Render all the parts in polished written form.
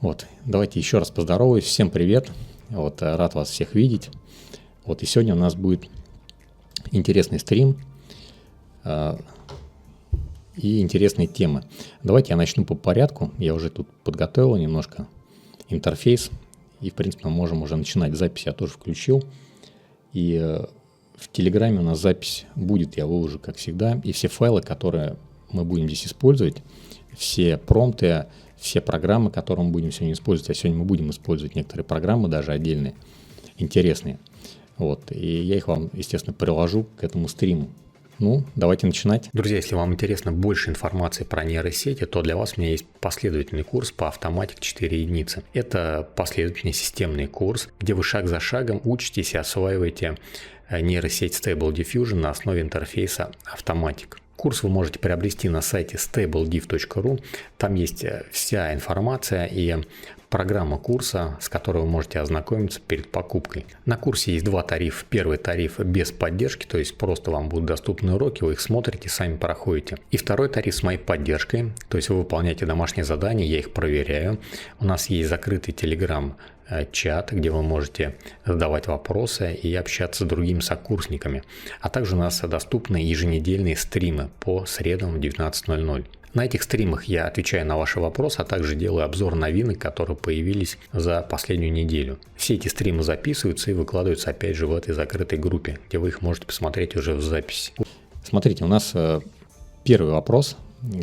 Вот, давайте еще раз поздороваюсь. Всем привет. Вот, рад вас всех видеть. Вот, и сегодня у нас будет интересный стрим и интересные темы. Давайте я начну по порядку. Я уже тут подготовил немножко интерфейс. И, в принципе, мы можем уже начинать запись. Я тоже включил. И в Телеграме у нас запись будет. Я выложу, как всегда. И все файлы, которые мы будем здесь использовать, все промпты, все программы, которые мы будем сегодня использовать. А сегодня мы будем использовать некоторые программы, даже отдельные, интересные. Вот. И я их вам, естественно, приложу к этому стриму. Ну, давайте начинать. Друзья, если вам интересно больше информации про нейросети, то для вас у меня есть последовательный курс по автоматик 4 единицы. Это последовательный системный курс, где вы шаг за шагом учитесь и осваиваете нейросеть Stable Diffusion на основе интерфейса автоматик. Курс вы можете приобрести на сайте stablediff.ru. Там есть вся информация и программа курса, с которой вы можете ознакомиться перед покупкой. На курсе есть два тарифа. Первый тариф без поддержки, то есть просто вам будут доступны уроки, вы их смотрите, сами проходите. И второй тариф с моей поддержкой, то есть вы выполняете домашние задания, я их проверяю. У нас есть закрытый Telegram-чат, где вы можете задавать вопросы и общаться с другими сокурсниками. А также у нас доступны еженедельные стримы по средам в 19:00. На этих стримах я отвечаю на ваши вопросы, а также делаю обзор новинок, которые появились за последнюю неделю. Все эти стримы записываются и выкладываются опять же в этой закрытой группе, где вы их можете посмотреть уже в записи. Смотрите, у нас первый вопрос,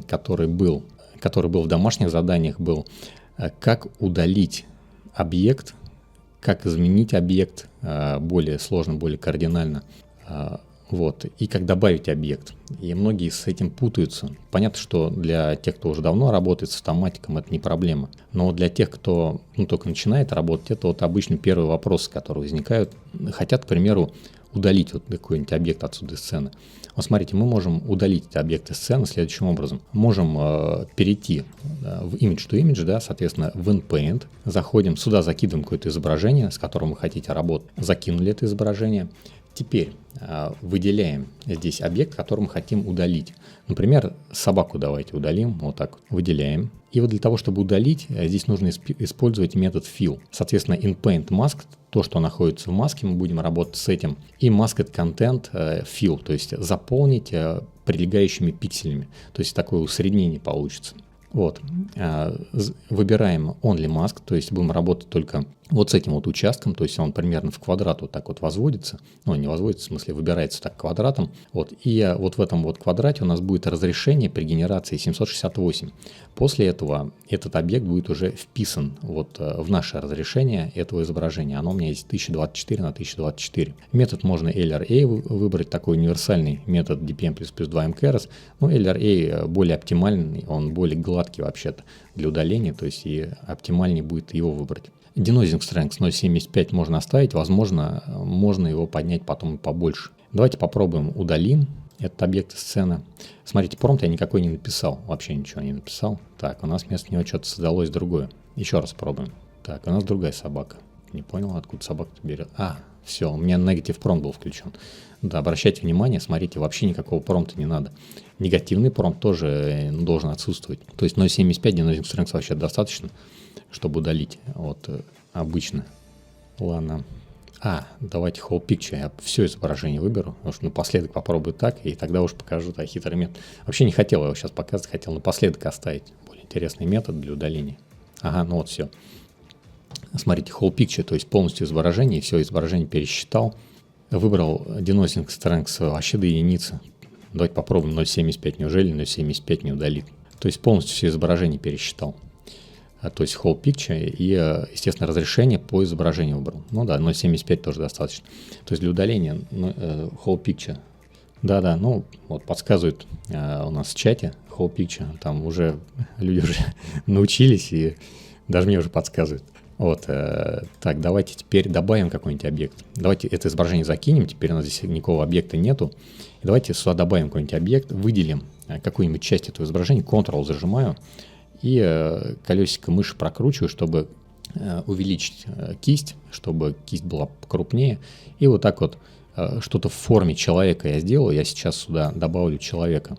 который был в домашних заданиях, был: как удалить объект, как изменить объект более сложно, более кардинально. Вот, и как добавить объект. И многие с этим путаются. Понятно, что для тех, кто уже давно работает с автоматиком, это не проблема. Но для тех, кто только начинает работать, это вот обычно первые вопросы, которые возникают. Хотят, к примеру, удалить вот какой-нибудь объект отсюда из сцены. Вот смотрите, мы можем удалить этот объект из сцены следующим образом. Можем перейти в image to image, да, соответственно, в InPaint. Заходим сюда, закидываем какое-то изображение, с которым вы хотите работать. Закинули это изображение. Теперь выделяем здесь объект, который мы хотим удалить. Например, собаку давайте удалим, вот так выделяем. И вот для того, чтобы удалить, здесь нужно использовать метод fill. Соответственно, inPaint mask, то, что находится в маске, мы будем работать с этим. И masked content fill, то есть заполнить прилегающими пикселями. То есть такое усреднение получится. Вот. Выбираем only mask, то есть будем работать только вот с этим вот участком, то есть он примерно в квадрат вот так вот возводится, ну не возводится, в смысле выбирается так квадратом, вот, и вот в этом вот квадрате у нас будет разрешение при генерации 768. После этого этот объект будет уже вписан вот в наше разрешение этого изображения, оно у меня есть 1024 на 1024. Метод можно LRA выбрать, такой универсальный метод DPM++ 2 mKeras, но LRA более оптимальный, он более гладкий вообще-то для удаления, то есть и оптимальнее будет его выбрать. Denoising Strength 0.75 можно оставить, возможно, можно его поднять потом и побольше. Давайте попробуем удалим этот объект из сцены. Смотрите, промпт я никакой не написал, вообще ничего не написал. Так, у нас вместо него что-то создалось другое. Еще раз пробуем. Так, у нас другая собака. Не понял, откуда собака-то берет. Все, у меня negative prompt был включен. Да, обращайте внимание, смотрите, вообще никакого промпта не надо. Негативный промпт тоже должен отсутствовать. То есть 0.75 Denoising Strength вообще достаточно, чтобы удалить. Вот обычно. Ладно. Давайте Whole Picture. Я все изображение выберу, потому что напоследок попробую так, и тогда уж покажу хитрый метод. Вообще не хотел его сейчас показывать, хотел напоследок оставить более интересный метод для удаления. Ну вот все. Смотрите, Whole Picture, то есть полностью изображение, все изображение пересчитал. Выбрал Denoising Strength вообще до единицы. Давайте попробуем 0.75. Неужели 0.75 не удалит? То есть полностью все изображение пересчитал. То есть Whole Picture и, естественно, разрешение по изображению выбрал. 0.75 тоже достаточно. То есть для удаления Whole Picture. Да, вот подсказывают у нас в чате Whole Picture. Там уже люди уже научились и даже мне уже подсказывают. Вот, так, давайте теперь добавим какой-нибудь объект. Давайте это изображение закинем, теперь у нас здесь никакого объекта нету. И давайте сюда добавим какой-нибудь объект, выделим какую-нибудь часть этого изображения, Ctrl зажимаю и колесико мыши прокручиваю, чтобы увеличить кисть, чтобы кисть была покрупнее. И вот так вот что-то в форме человека я сделал. Я сейчас сюда добавлю человека.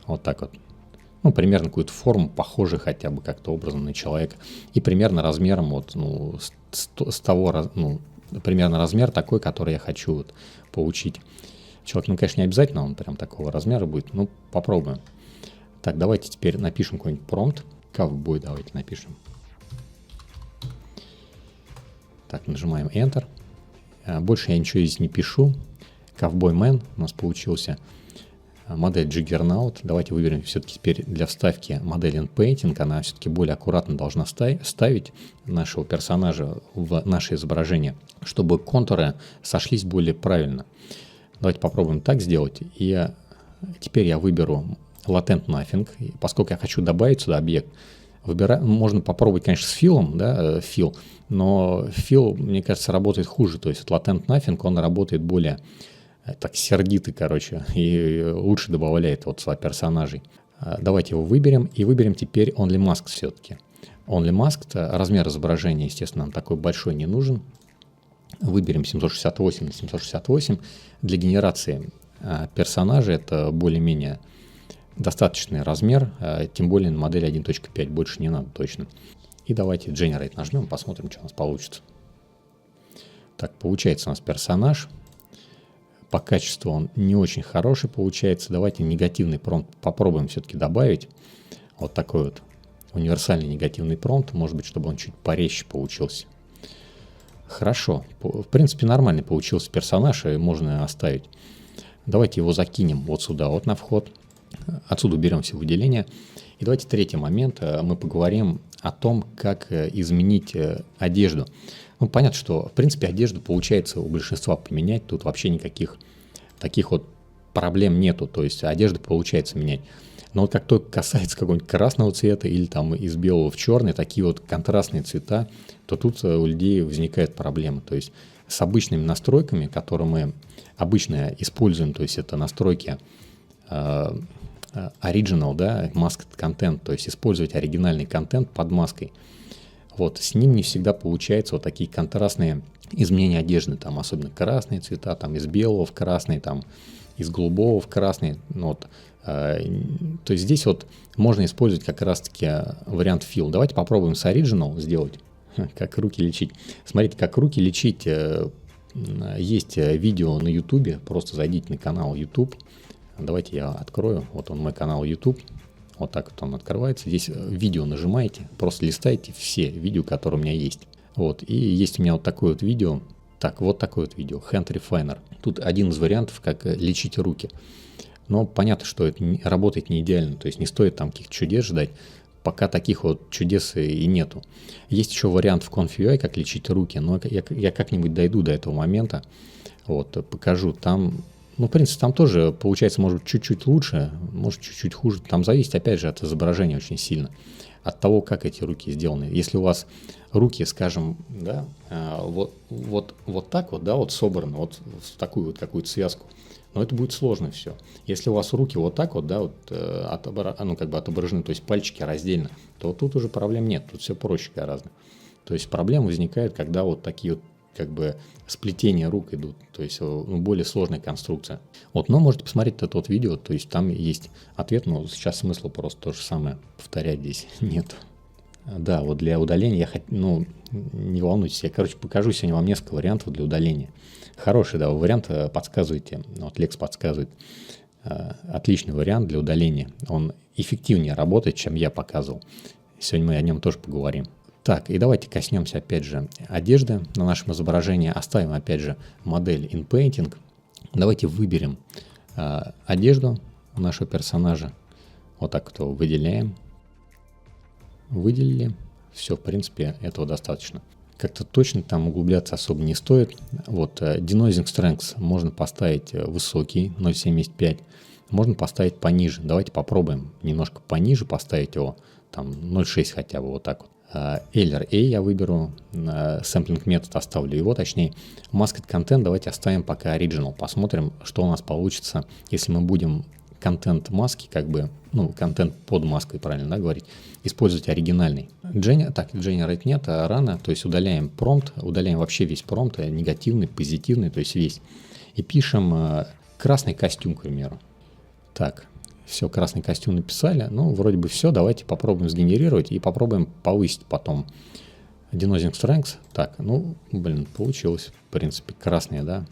Вот так вот. ну, примерно какую-то форму, похожую хотя бы как-то образом на человека, и примерно размером вот, ну, с того, ну, примерно размер такой, который я хочу вот получить. Человек, ну, конечно, не обязательно он прям такого размера будет, ну, попробуем. Так, давайте теперь напишем какой-нибудь промпт. Ковбой давайте напишем. Так, нажимаем Enter. Больше я ничего здесь не пишу. Ковбой Мэн у нас получился. Модель Juggernaut. Давайте выберем все-таки теперь для вставки модель InPainting. Она все-таки более аккуратно должна ставить нашего персонажа в наше изображение, чтобы контуры сошлись более правильно. Давайте попробуем так сделать. И теперь я выберу Latent Nothing. Поскольку я хочу добавить сюда объект, можно попробовать, конечно, с филом, да, фил, но фил, мне кажется, работает хуже. То есть Latent Nothing, он работает более так сердитый, короче, и лучше добавляет вот своих персонажей. Давайте его выберем, и выберем теперь Only Mask все-таки. Only Mask, размер изображения, естественно, нам такой большой не нужен. Выберем 768 на 768. Для генерации персонажа это более-менее достаточный размер, тем более на модели 1.5, больше не надо точно. И давайте Generate нажмем, посмотрим, что у нас получится. Так, получается у нас персонаж. По качеству он не очень хороший получается. Давайте негативный промпт попробуем все-таки добавить. Вот такой вот универсальный негативный промпт, может быть, чтобы он чуть порезче получился. Хорошо, в принципе, нормальный получился персонаж, и можно оставить. Давайте его закинем вот сюда, вот на вход. Отсюда уберем все выделения. И давайте третий момент. Мы поговорим о том, как изменить одежду. Ну, понятно, что, в принципе, одежду получается у большинства поменять. Тут вообще никаких таких вот проблем нету. То есть одежду получается менять. Но вот как только касается какого-нибудь красного цвета или там из белого в черный, такие вот контрастные цвета, то тут у людей возникает проблема. То есть с обычными настройками, которые мы обычно используем, то есть это настройки original, да, masked content, то есть использовать оригинальный контент под маской. Вот, с ним не всегда получается вот такие контрастные изменения одежды, там особенно красные цвета, там из белого в красный, там из голубого в красный, вот. То есть здесь вот можно использовать как раз-таки вариант fill. Давайте попробуем с original сделать, как руки лечить. Смотрите, как руки лечить. Есть видео на YouTube, просто зайдите на канал YouTube. Давайте я открою, вот он мой канал YouTube. Вот так вот он открывается. Здесь видео нажимаете, просто листайте все видео, которые у меня есть. Вот, и есть у меня вот такое вот видео. Так, вот такое вот видео, Hand Refiner. Тут один из вариантов, как лечить руки. Но понятно, что это работает не идеально, то есть не стоит там каких-то чудес ждать, пока таких вот чудес и нету. Есть еще вариант в Conf.ui, как лечить руки, но я как-нибудь дойду до этого момента, вот, покажу. Там, ну, в принципе, там тоже получается, может, чуть-чуть лучше, может, чуть-чуть хуже. Там зависит, опять же, от изображения очень сильно, от того, как эти руки сделаны. Если у вас руки, скажем, да, вот так вот, да, вот собраны, вот в такую вот какую-то связку, но это будет сложно все. Если у вас руки вот так вот, да, вот, как бы отображены, то есть пальчики раздельно, то тут уже проблем нет, тут все проще гораздо. То есть проблемы возникают, когда вот такие вот как бы сплетения рук идут, то есть более сложная конструкция. Вот, но можете посмотреть это вот видео, то есть там есть ответ, но сейчас смысла просто то же самое повторять здесь нет. Да, вот для удаления не волнуйтесь, я, покажу сегодня вам несколько вариантов для удаления. Хороший, да, вариант подсказываете, вот Lex подсказывает. Отличный вариант для удаления. Он эффективнее работает, чем я показывал. Сегодня мы о нем тоже поговорим. Так, и давайте коснемся опять же одежды на нашем изображении. Оставим опять же модель InPainting. Давайте выберем одежду нашего персонажа. Вот так вот его выделяем. Выделили. Все, в принципе, этого достаточно. Как-то точно там углубляться особо не стоит. Вот, Denoising Strength можно поставить высокий, 0.75. Можно поставить пониже. Давайте попробуем немножко пониже поставить его. Там 0.6 хотя бы, вот так вот. LRA я выберу, сэмплинг метод оставлю его, точнее. Masked Content давайте оставим пока Original. Посмотрим, что у нас получится, если мы будем контент маски, как бы, контент под маской, правильно, да, говорить, использовать оригинальный. Generate нет, а рано, то есть удаляем промпт, удаляем вообще весь промпт, негативный, позитивный, то есть весь. И пишем красный костюм, к примеру. Так, Все, красный костюм написали. Ну, вроде бы все. Давайте попробуем сгенерировать и попробуем повысить потом Denoising Strength. Так, ну, блин, получилось. В принципе, красные, да?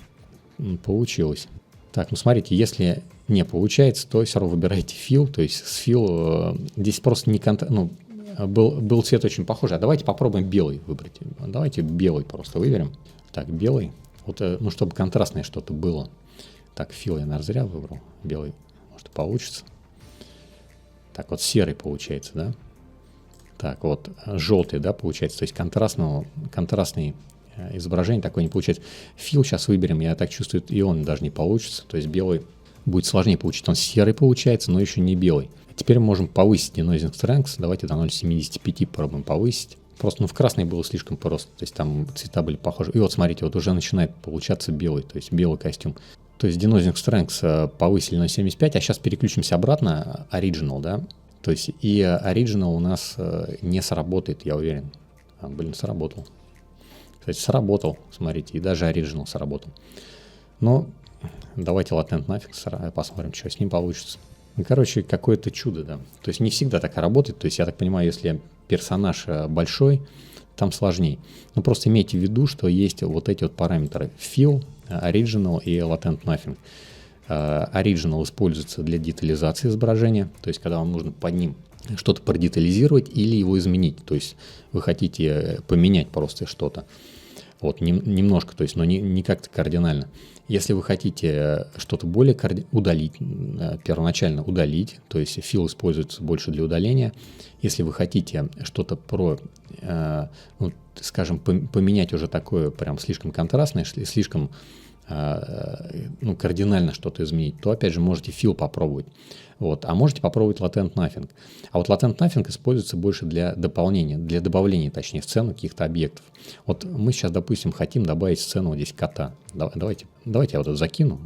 Получилось. Так, ну смотрите, если не получается, то все равно выбирайте fill. То есть с fill здесь просто не был цвет очень похожий. А давайте попробуем белый выбрать. Давайте белый просто выберем. Так, белый. Вот, ну, чтобы контрастное что-то было. Так, fill я, наверное, зря выбрал. Белый, может, получится. Так, вот серый получается, да? Так, вот желтый, да, получается. То есть контрастный изображение такое не получается. Fill сейчас выберем, я так чувствую, и он даже не получится. То есть белый будет сложнее получить. Он серый получается, но еще не белый. Теперь мы можем повысить Denoising Strength. Давайте до 0,75 попробуем повысить. Просто, ну, в красный было слишком просто. То есть там цвета были похожи. И вот смотрите, вот уже начинает получаться белый. То есть белый костюм. То есть Denoising Strength повысили на 75, а сейчас переключимся обратно. Original, да? То есть и Original у нас не сработает, я уверен. Сработал. Кстати, сработал, смотрите, и даже Original сработал. Но давайте Latent нафиг посмотрим, что с ним получится. Ну, короче, какое-то чудо, да. То есть не всегда так работает. То есть я так понимаю, если персонаж большой, там сложнее. Но просто имейте в виду, что есть вот эти вот параметры Fill, Original и Latent Nothing. Original используется для детализации изображения, то есть когда вам нужно под ним что-то продетализировать или его изменить. То есть вы хотите поменять просто что-то. Вот, немножко, то есть, но не как-то кардинально. Если вы хотите что-то более удалить, первоначально удалить, то есть fill используется больше для удаления. Если вы хотите что-то скажем, поменять уже такое прям слишком контрастное, слишком кардинально что-то изменить, то опять же можете fill попробовать. Вот. А можете попробовать Latent Nothing. А вот Latent Nothing используется больше для дополнения, для добавления, точнее, в сцену каких-то объектов. Вот мы сейчас, допустим, хотим добавить в сцену вот здесь кота. Давайте я вот это закину,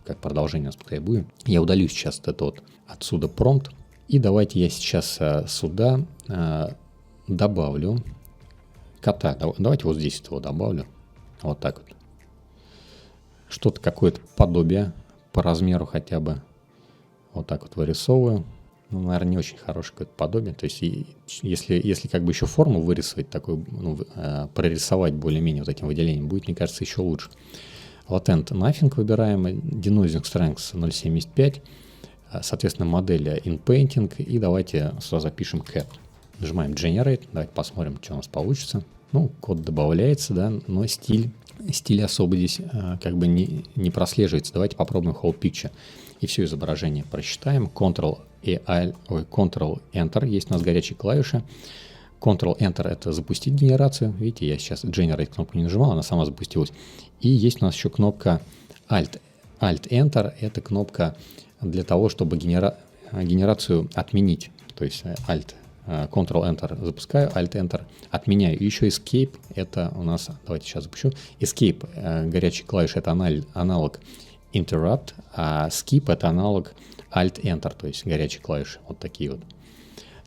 как продолжение пускай будет. Я удалю сейчас вот это вот отсюда промпт. И давайте я сейчас сюда добавлю кота. Давайте вот здесь его добавлю. Вот так вот. Что-то, какое-то подобие по размеру хотя бы. Вот так вот вырисовываю. Ну, наверное, не очень хорошее какое-то подобие. То есть, если как бы еще форму вырисовать, такую, прорисовать более-менее вот этим выделением, будет, мне кажется, еще лучше. Latent Nothing выбираем, Denoising Strength 0,75, соответственно, модель InPainting, и давайте сразу запишем Cat. Нажимаем Generate, давайте посмотрим, что у нас получится. Ну, код добавляется, да, но стиль особо здесь как бы не прослеживается. Давайте попробуем Whole Picture. И все изображение просчитаем. Ctrl-Enter. Есть у нас горячие клавиши. Ctrl-Enter — это запустить генерацию. Видите, я сейчас Generate кнопку не нажимал, она сама запустилась. И есть у нас еще кнопка Alt-Enter. Это кнопка для того, чтобы генерацию отменить. То есть Ctrl-Enter запускаю, Alt-Enter отменяю. И еще Escape — это у нас, давайте сейчас запущу. Escape, горячие клавиши — это аналог Interrupt, а Skip — это аналог Alt-Enter, то есть горячие клавиши, вот такие вот.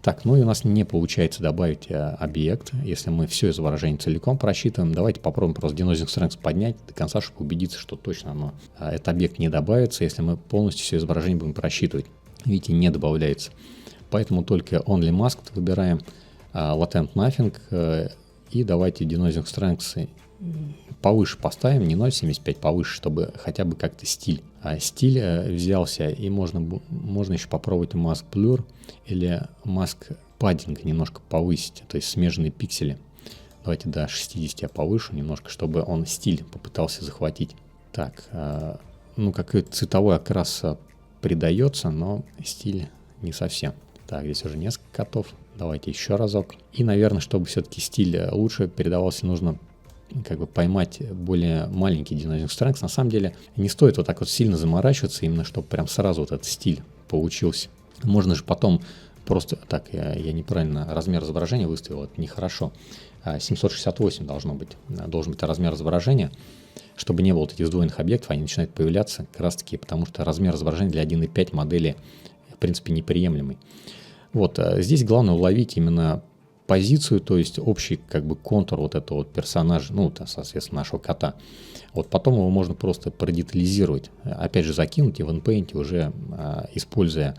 Так, ну и у нас не получается добавить объект, если мы все изображение целиком просчитываем. Давайте попробуем просто Denoising Strength поднять до конца, чтобы убедиться, что точно этот объект не добавится, если мы полностью все изображение будем просчитывать. Видите, не добавляется. Поэтому только Only Masked выбираем, Latent Nothing, и давайте Denoising Strength повыше поставим, не 0,75, повыше, чтобы хотя бы как-то стиль. Стиль взялся, и можно еще попробовать Mask Blur или Mask Padding немножко повысить, то есть смежные пиксели. Давайте до 60 я повышу немножко, чтобы он стиль попытался захватить. Так, какой-то цветовой окрас придается, но стиль не совсем. Так, здесь уже несколько котов. Давайте еще разок. И, наверное, чтобы все-таки стиль лучше передавался, нужно как бы поймать более маленький Denoising Strength. На самом деле не стоит вот так вот сильно заморачиваться, именно чтобы прям сразу вот этот стиль получился. Можно же потом просто... Так, я неправильно размер изображения выставил, это нехорошо. 768 должен быть размер изображения, чтобы не было вот этих сдвоенных объектов, они начинают появляться как раз таки, потому что размер изображения для 1.5 модели в принципе неприемлемый. Вот, здесь главное уловить именно позицию, то есть общий как бы контур вот этого вот персонажа, ну, соответственно, нашего кота. Вот потом его можно просто продетализировать, опять же закинуть и в InPaint уже используя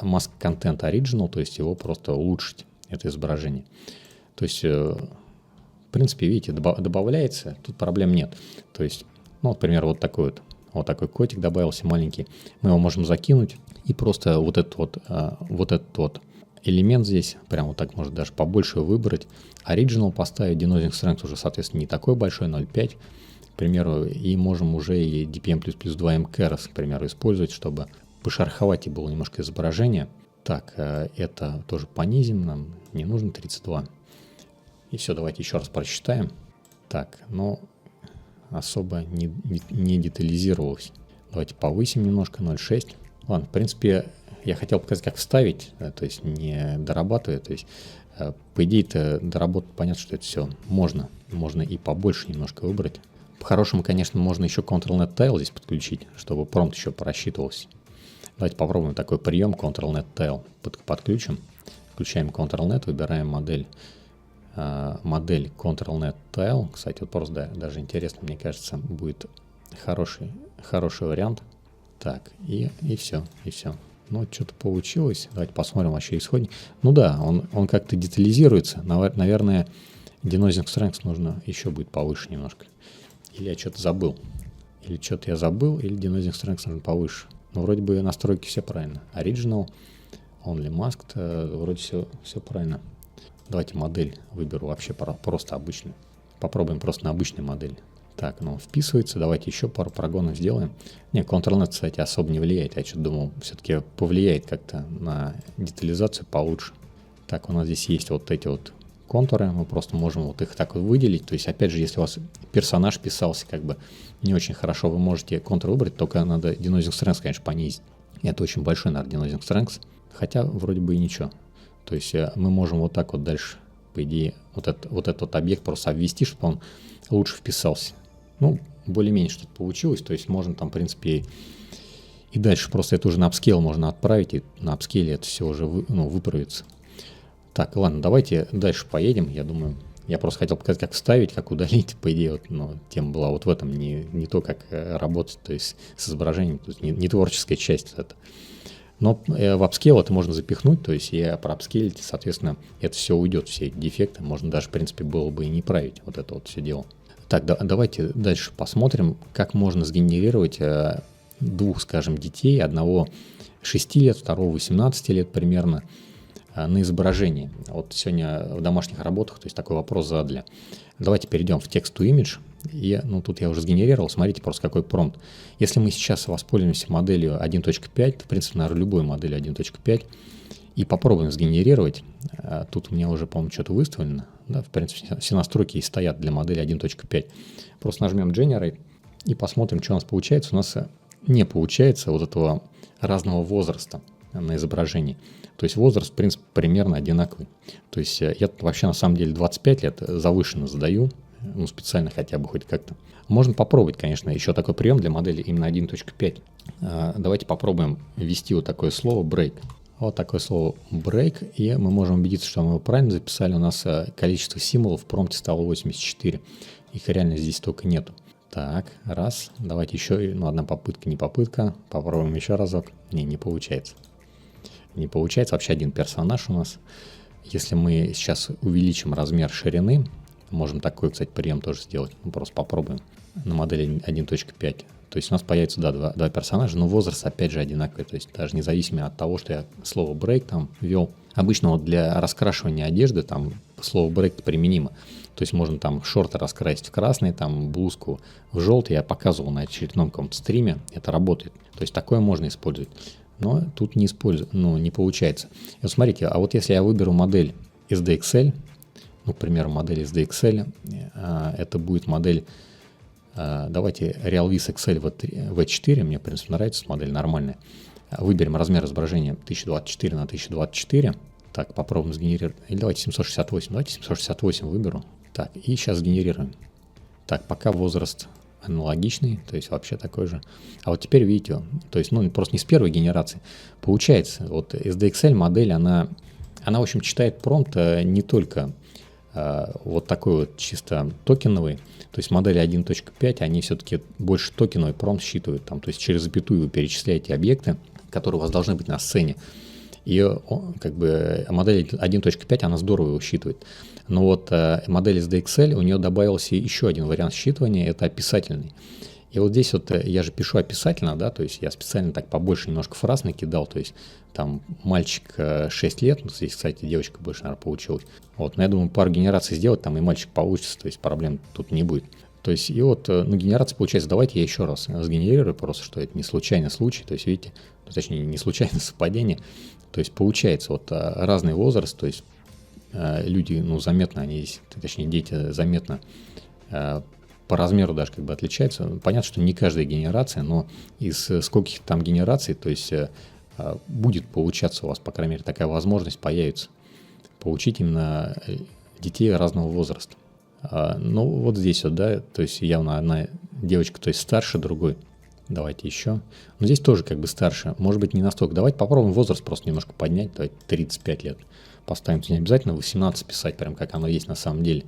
Mask Content Original, то есть его просто улучшить, это изображение. То есть, в принципе, видите, добавляется, тут проблем нет. То есть, ну, например, вот такой котик добавился маленький, мы его можем закинуть и просто вот этот вот элемент здесь, прям вот так можно даже побольше выбрать, Original поставить, Denoising Strength уже, соответственно, не такой большой, 0.5, к примеру, и можем уже и DPM++ 2 MKeras, к примеру, использовать, чтобы пошероховать и было немножко изображение. Так, это тоже понизим, нам не нужно 32. И все, давайте еще раз просчитаем. Так, но особо не детализировалось. Давайте повысим немножко, 0.6. Ладно, в принципе, я хотел показать, как вставить, то есть не дорабатывая. То есть, по идее-то, доработать, понятно, что это все можно. Можно и побольше немножко выбрать. По-хорошему, конечно, можно еще Ctrl-Net Tile здесь подключить, чтобы промпт еще просчитывался. Давайте попробуем такой прием Ctrl-Net Tile. Подключим. Включаем Ctrl-Net, выбираем модель Ctrl-Net Tile. Кстати, вот просто даже интересно, мне кажется, будет хороший вариант. Так, и все. Ну, что-то получилось. Давайте посмотрим вообще исходник. Ну да, он как-то детализируется. Наверное, Denoising Strength нужно еще будет повыше немножко. Или я что-то забыл. Или Denoising Strength нужно повыше. Но вроде бы настройки все правильно. Original, Only Masked, вроде все правильно. Давайте модель выберу вообще просто обычную. Попробуем просто на обычной модели. Так, ну вписывается. Давайте еще пару прогонов сделаем. Не, Ctrl-Net, кстати, особо не влияет. Я что-то думал, все-таки повлияет как-то на детализацию получше. Так, у нас здесь есть вот эти вот контуры. Мы просто можем вот их так вот выделить. То есть, опять же, если у вас персонаж писался как бы не очень хорошо, вы можете контур выбрать, только надо Denoising Strength, конечно, понизить. Это очень большой, наверное, Denoising Strength. Хотя вроде бы и ничего. То есть мы можем вот так вот дальше, по идее, вот этот объект просто обвести, чтобы он лучше вписался. Ну, более-менее что-то получилось. То есть можно там, в принципе, и дальше просто это уже на апскейл можно отправить, и на апскейле это все уже выправится. Так, ладно, давайте дальше поедем. Я думаю, я просто хотел показать, как вставить, как удалить. По идее, тема была вот в этом, не то, как работать, то есть с изображением, то есть не творческая часть это. Но в апскейл это можно запихнуть, то есть я проапскейлить, соответственно, это все уйдет, все эти дефекты. Можно даже, в принципе, было бы и не править вот это вот все дело. Так, давайте дальше посмотрим, как можно сгенерировать двух, скажем, детей, одного 6 лет, второго 18 лет примерно, на изображение. Вот сегодня в домашних работах, то есть такой вопрос задали. Давайте перейдем в Text to Image. И, тут я уже сгенерировал, смотрите просто какой промпт. Если мы сейчас воспользуемся моделью 1.5, в принципе, наверное, любой моделью 1.5, и попробуем сгенерировать, тут у меня уже, по-моему, что-то выставлено, да, в принципе, все настройки и стоят для модели 1.5. Просто нажмем Generate и посмотрим, что у нас получается. У нас не получается вот этого разного возраста на изображении. То есть возраст, в принципе, примерно одинаковый. То есть я вообще на самом деле 25 лет завышенно задаю, специально хотя бы хоть как-то. Можно попробовать, конечно, еще такой прием для модели именно 1.5. Давайте попробуем ввести вот такое слово break. Вот такое слово break, и мы можем убедиться, что мы его правильно записали. У нас количество символов в промпте стало 84. Их реально здесь столько нету. Так, раз. Давайте еще, одна попытка, не попытка. Попробуем еще разок. Не получается. Не получается. Вообще один персонаж у нас. Если мы сейчас увеличим размер ширины, можем такой, кстати, прием тоже сделать. Просто попробуем на модели 1.5. То есть у нас появится, два персонажа, но возраст опять же одинаковый. То есть даже независимо от того, что я слово break там ввел. Обычно вот для раскрашивания одежды там слово break применимо. То есть можно там шорты раскрасить в красный, там блузку в желтый. Я показывал на очередном каком-то стриме. Это работает. То есть такое можно использовать. Но тут не получается. И вот смотрите, а вот если я выберу модель SDXL, к примеру, модель SDXL, это будет модель, давайте RealVis XL V4, мне, в принципе, нравится модель нормальная. Выберем размер изображения 1024 на 1024. Так, попробуем сгенерировать. Или давайте 768. Давайте 768 выберу. Так, и сейчас сгенерируем. Так, пока возраст аналогичный, то есть вообще такой же. А вот теперь видите, то есть, просто не с первой генерации. Получается, вот SDXL модель, она Она, в общем, читает промпт не только вот такой вот чисто токеновый, то есть модели 1.5, они все-таки больше токеновый промпт считывают, там, то есть через запятую вы перечисляете объекты, которые у вас должны быть на сцене. И как бы модель 1.5, она здорово его считывает. Но вот модель SDXL, у нее добавился еще один вариант считывания, это описательный. И вот здесь вот я же пишу описательно, да, то есть я специально так побольше немножко фраз накидал, то есть там мальчик 6 лет, ну, здесь, кстати, девочка больше, наверное, получилась. Вот, но я думаю, пару генераций сделать, там и мальчик получится, то есть проблем тут не будет. То есть и вот, ну, генерация получается, давайте я еще раз сгенерирую просто, что это не случайный случай, то есть видите, точнее, не случайное совпадение, то есть получается вот разный возраст, то есть люди, ну, заметно, они, точнее, дети заметно по размеру даже как бы отличаются. Понятно, что не каждая генерация, но из скольких там генераций, то есть будет получаться у вас, по крайней мере, такая возможность появится, получить именно детей разного возраста. Ну, вот здесь вот, да, то есть явно одна девочка, то есть старше другой. Давайте еще. Но здесь тоже как бы старше, может быть, не настолько. Давайте попробуем возраст просто немножко поднять, давайте 35 лет поставим. Не обязательно 18 писать, прям как оно есть на самом деле.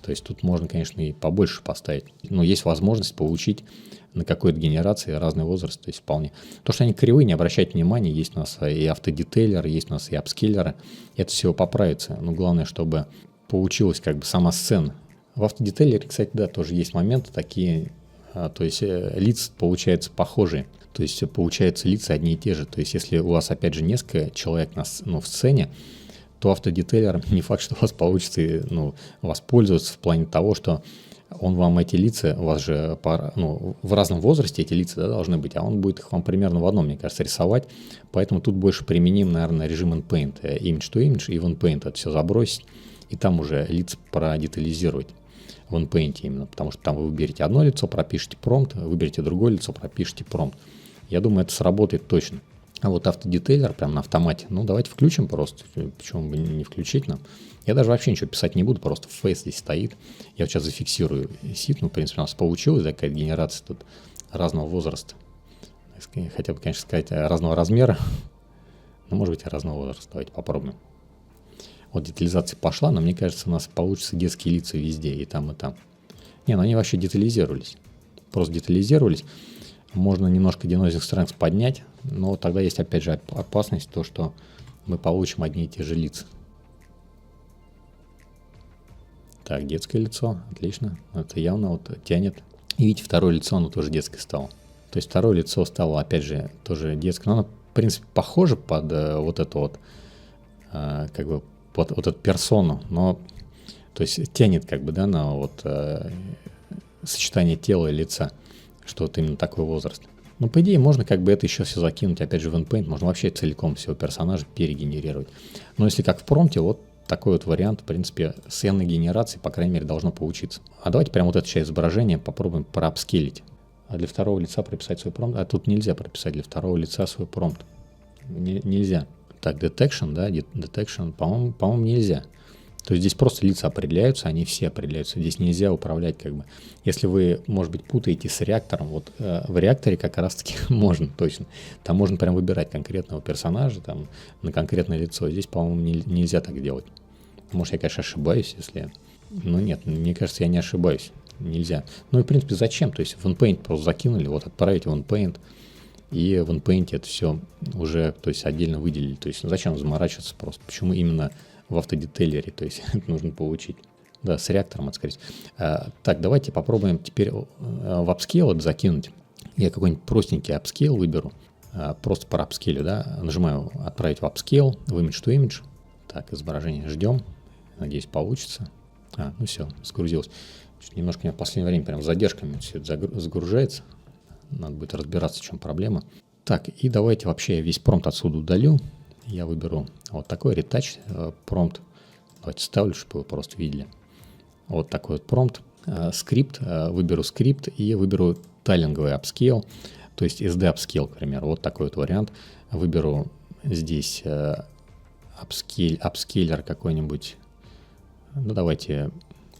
То есть тут можно, конечно, и побольше поставить. Но есть возможность получить на какой-то генерации разный возраст, то есть вполне. То, что они кривые, не обращайте внимания, есть у нас и автодетейлеры, есть у нас и апскейлеры. Это все поправится. Но главное, чтобы получилась как бы сама сцена. В автодетейлере, кстати, да, тоже есть моменты такие, то есть лица получаются похожие. То есть получаются лица одни и те же. То есть если у вас, опять же, несколько человек в сцене, то автодетейлер не факт, что у вас получится воспользоваться в плане того, что он вам эти лица, у вас же в разном возрасте эти лица, да, должны быть, а он будет их вам примерно в одном, мне кажется, рисовать. Поэтому тут больше применим, наверное, режим InPaint, image to image, и в InPaint это все забросить, и там уже лица продетализировать. В InPaint именно, потому что там вы выберете одно лицо, пропишите промпт, выберете другое лицо, пропишите промпт. Я думаю, это сработает точно. А вот автодетейлер прям на автомате, ну давайте включим просто, почему бы не включить нам. Я даже вообще ничего писать не буду, просто фейс здесь стоит. Я вот сейчас зафиксирую сит, ну в принципе у нас получилась такая генерация тут разного возраста. Хотя бы, конечно, сказать разного размера, но может быть и разного возраста. Давайте попробуем. Вот детализация пошла, но мне кажется, у нас получится детские лица везде, и там, и там. Не, ну они вообще детализировались. Просто детализировались. Можно немножко Denoising Strength поднять, но тогда есть опять же опасность, то, что мы получим одни и те же лица. Так, детское лицо, отлично. Это явно вот тянет. И видите, второе лицо, оно тоже детское стало. То есть второе лицо стало, опять же, тоже детское. Но оно, в принципе, похоже под вот это вот, как бы, под вот эту персону, но, то есть тянет как бы, да, на вот сочетание тела и лица, что вот именно такой возраст. Ну, по идее, можно как бы это еще все закинуть, опять же, в InPaint, можно вообще целиком всего персонажа перегенерировать. Но если как в промпте, вот такой вот вариант, в принципе, с n генерацией, по крайней мере, должно получиться. А давайте прямо вот это сейчас изображение попробуем проапскейлить. А для второго лица прописать свой промпт. А тут нельзя прописать для второго лица свой промпт. Нельзя. Так, detection, да, detection, по-моему, нельзя. То есть здесь просто лица определяются, они все определяются. Здесь нельзя управлять как бы. Если вы, может быть, путаете с реактором, вот в реакторе как раз-таки можно точно. Там можно прям выбирать конкретного персонажа там, на конкретное лицо. Здесь, по-моему, нельзя так делать. Может, я, конечно, ошибаюсь, если... Ну нет, мне кажется, я не ошибаюсь. Нельзя. Ну и, в принципе, зачем? То есть в InPaint просто закинули, вот отправить в InPaint, и в InPaint это все уже, то есть отдельно выделили. То есть зачем заморачиваться просто? Почему именно в автодетейлере? То есть это нужно получить. Да, с реактором отскрыть. Так, давайте попробуем теперь в upscale закинуть. Я какой-нибудь простенький upscale выберу. Просто по upscale, да. Нажимаю отправить в upscale, в image to image. Так, изображение ждем. Надеюсь, получится. Ну все, сгрузилось. Немножко у меня в последнее время прям с задержками все это загружается. Надо будет разбираться, в чем проблема. Так, и давайте вообще я весь промпт отсюда удалю. Я выберу вот такой retouch промпт. Давайте ставлю, чтобы вы просто видели. Вот такой вот промпт. Скрипт. Выберу скрипт и выберу тайлинговый upscale. То есть SD upscale, к примеру. Вот такой вот вариант. Выберу здесь upscaler какой-нибудь. Ну, давайте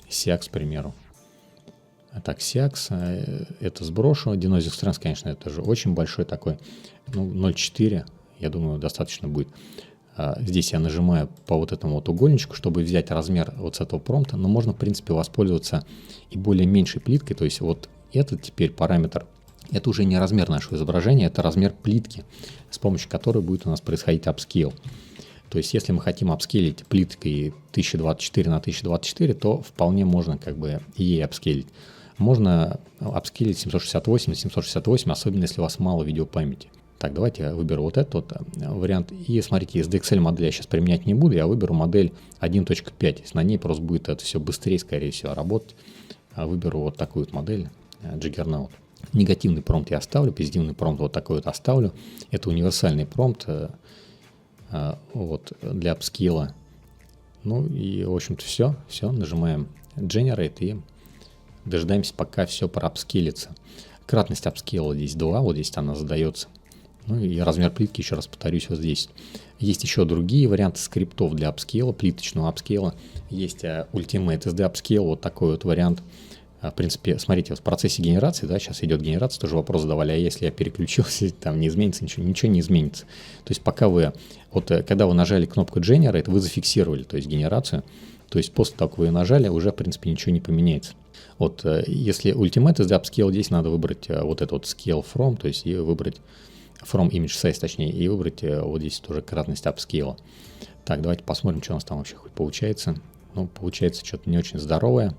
SIAX, к примеру. Так, SIAX, это сброшу. Denoising Strength, конечно, это же очень большой такой. Ну, 0.4, я думаю, достаточно будет. Здесь я нажимаю по вот этому вот угольничку, чтобы взять размер вот с этого промпта, но можно, в принципе, воспользоваться и более меньшей плиткой. То есть вот этот теперь параметр, это уже не размер нашего изображения, это размер плитки, с помощью которой будет у нас происходить апскейл. То есть если мы хотим апскейлить плиткой 1024 на 1024, то вполне можно как бы ей апскейлить. Можно апскейлить 768 на 768, особенно если у вас мало видеопамяти. Так, давайте я выберу вот этот вот вариант. И смотрите, SDXL модель я сейчас применять не буду, я выберу модель 1.5. На ней просто будет это все быстрее, скорее всего, работать. Выберу вот такую вот модель Juggernaut. Негативный промпт я оставлю, позитивный промпт вот такой вот оставлю. Это универсальный промпт вот, для апскейла. Ну и, в общем-то, все. Нажимаем Generate и дожидаемся, пока все проапскейлится. Кратность апскейла здесь 2, вот здесь она задается. Ну и размер плитки, еще раз повторюсь, вот здесь. Есть еще другие варианты скриптов для апскейла, плиточного апскейла. Есть Ultimate SD Upscale, вот такой вот вариант. В принципе, смотрите, вот в процессе генерации, да, сейчас идет генерация, тоже вопрос задавали, а если я переключился, там не изменится ничего не изменится. То есть пока вы, вот когда вы нажали кнопку Generate, вы зафиксировали, то есть генерацию, то есть после того, как вы ее нажали, уже, в принципе, ничего не поменяется. Вот если Ultimate SD Upscale, здесь надо выбрать вот этот вот Scale From, то есть и выбрать From Image Size, точнее, и выбрать вот здесь тоже кратность апскейла. Так, давайте посмотрим, что у нас там вообще хоть получается. Ну, получается что-то не очень здоровое,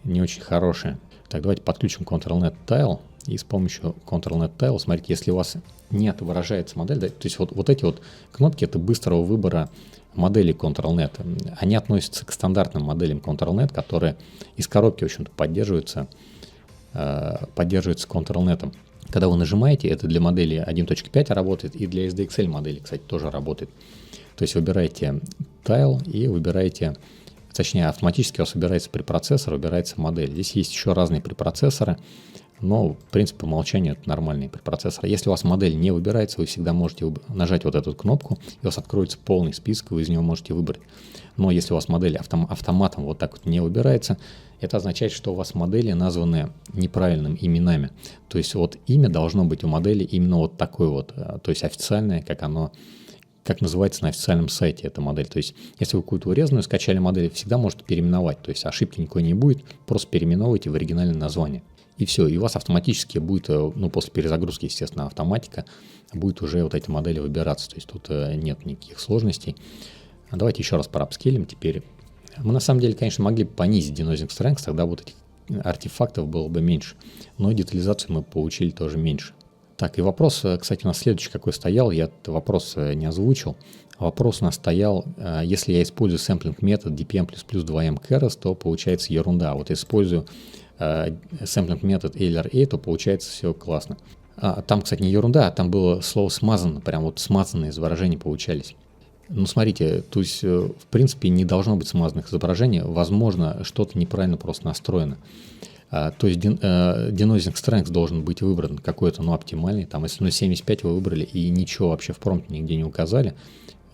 не очень хорошее. Так, давайте подключим CTRL-NET Tile. И с помощью CTRL-NET Tile, смотрите, если у вас не отображается модель, да, то есть вот эти вот кнопки, это быстрого выбора модели CTRL-NET. Они относятся к стандартным моделям CTRL-NET, которые из коробки, в общем-то, поддерживаются CTRL-NET. Когда вы нажимаете, это для модели 1.5 работает, и для SDXL модели, кстати, тоже работает. То есть выбираете Tile и выбираете, точнее, автоматически у вас выбирается препроцессор, выбирается модель. Здесь есть еще разные препроцессоры, но, в принципе, по умолчанию это нормальные препроцессоры. Если у вас модель не выбирается, вы всегда можете нажать вот эту кнопку, и у вас откроется полный список, и вы из него можете выбрать. Но если у вас модель автоматом вот так вот не выбирается, это означает, что у вас модели названы неправильными именами. То есть вот имя должно быть у модели именно вот такое вот, то есть официальное, как называется на официальном сайте эта модель. То есть если вы какую-то урезанную скачали модель, всегда можете переименовать. То есть ошибки никакой не будет, просто переименовывайте в оригинальное название. И все, и у вас автоматически будет, ну, после перезагрузки, естественно, автоматика, будет уже вот эти модели выбираться. То есть тут нет никаких сложностей. Давайте еще раз проапскейлим теперь. Мы на самом деле, конечно, могли бы понизить Denoising Strength, тогда вот этих артефактов было бы меньше. Но и детализацию мы получили тоже меньше. Так, и вопрос, кстати, у нас следующий какой стоял, я этот вопрос не озвучил. Вопрос у нас стоял, если я использую сэмплинг метод dpm++ 2m keras, то получается ерунда. Вот использую сэмплинг метод LRA, то получается все классно. Там, кстати, не ерунда, там было слово смазано, прям вот смазанные изображения получались. Ну, смотрите, то есть, в принципе, не должно быть смазанных изображений. Возможно, что-то неправильно просто настроено. То есть, Denoising Strength должен быть выбран какой-то, ну, оптимальный. Там, если 0.75 вы выбрали и ничего вообще в промпте нигде не указали,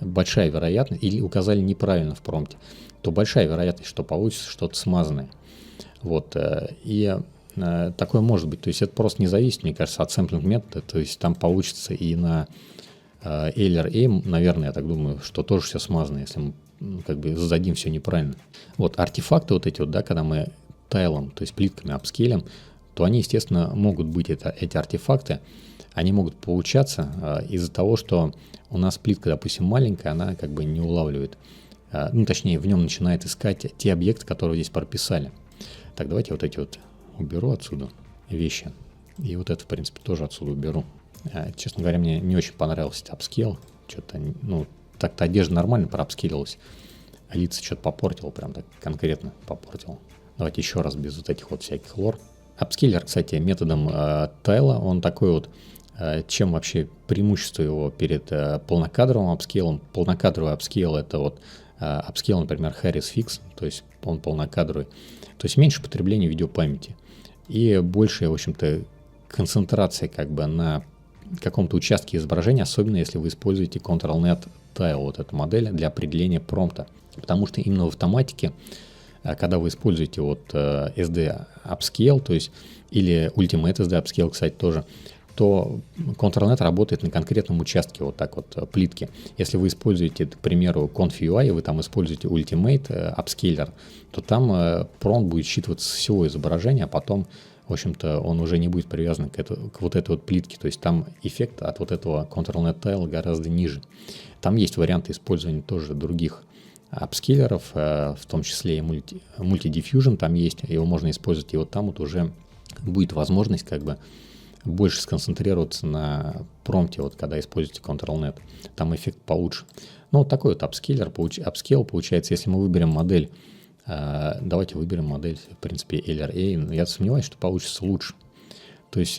большая вероятность, или указали неправильно в промпте, то большая вероятность, что получится что-то смазанное. Вот, и такое может быть. То есть, это просто не зависит, мне кажется, от сэмплинг метода. То есть, там получится и на LRA, наверное, я так думаю, что тоже все смазано, если мы как бы зададим все неправильно. Вот артефакты вот эти вот, да, когда мы тайлом, то есть плитками апскейлим, то они, естественно, могут быть, эти артефакты, они могут получаться из-за того, что у нас плитка, допустим, маленькая, она как бы не улавливает, ну, точнее, в нем начинает искать те объекты, которые здесь прописали. Так, давайте вот эти вот уберу отсюда вещи, и вот это, в принципе, тоже отсюда уберу. Честно говоря, мне не очень понравился этот апскейл. Что-то, ну, так-то одежда нормально проапскейлилась, а лица что-то попортил, прям так конкретно попортил. Давайте еще раз без вот этих вот всяких лор. Апскейлер, кстати, методом тайла, он такой вот, чем вообще преимущество его перед полнокадровым апскейлом. Полнокадровый апскейл — это вот апскейл, например, Harris Fix, то есть он полнокадровый. То есть меньше потребления видеопамяти и большая, в общем-то, концентрация как бы на каком-то участке изображения, особенно если вы используете CTRL-NET Tile, вот эту модель, для определения промпта. Потому что именно в автоматике, когда вы используете вот SD Upscale, то есть или Ultimate SD Upscale, кстати, тоже, что CTRL-NET работает на конкретном участке вот так вот плитки. Если вы используете, к примеру, Conf.ui, вы там используете Ultimate Upscaler, то там промпт будет считываться с всего изображения, а потом, в общем-то, он уже не будет привязан к вот этой вот плитке. То есть там эффект от вот этого CTRL-NET Tile гораздо ниже. Там есть варианты использования тоже других апскейлеров, в том числе и Multi-Diffusion там есть, его можно использовать, и вот там вот уже будет возможность как бы больше сконцентрироваться на промпте, вот когда используете CTRL-NET, там эффект получше. Ну, вот такой вот апскейл получается, если мы выберем модель, давайте выберем модель, в принципе, LRA, но я сомневаюсь, что получится лучше. То есть,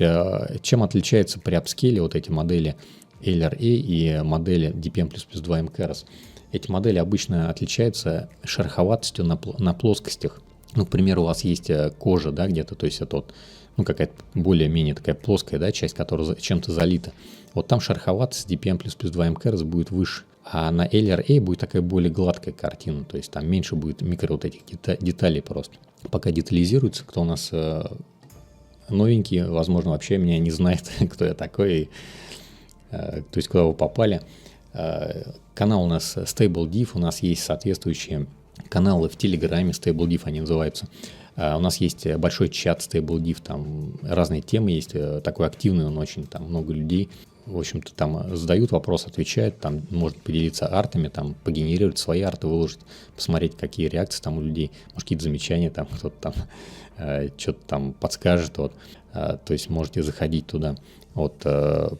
чем отличается при апскейле вот эти модели LRA и модели DPM++2 MKeras? Эти модели обычно отличаются шероховатостью на плоскостях. Ну, к примеру, у вас есть кожа, да, где-то, то есть это вот, ну, какая-то более-менее такая плоская, да, часть, которая чем-то залита. Вот там шероховатость DPM++2 MKeras будет выше. А на LRA будет такая более гладкая картина, то есть там меньше будет микро вот этих деталей просто. Пока детализируется, кто у нас новенький, возможно, вообще меня не знает, кто я такой, то есть куда вы попали. Канал у нас StableDiff, у нас есть соответствующие каналы в Телеграме, StableDiff они называются. У нас есть большой чат StableDiff, там разные темы есть, такой активный он очень, там много людей. В общем-то, там задают вопрос, отвечают, там можно поделиться артами, там погенерировать свои арты, выложить, посмотреть, какие реакции там у людей, может, какие-то замечания, там кто-то там что-то там подскажет, вот. То есть можете заходить туда. Вот.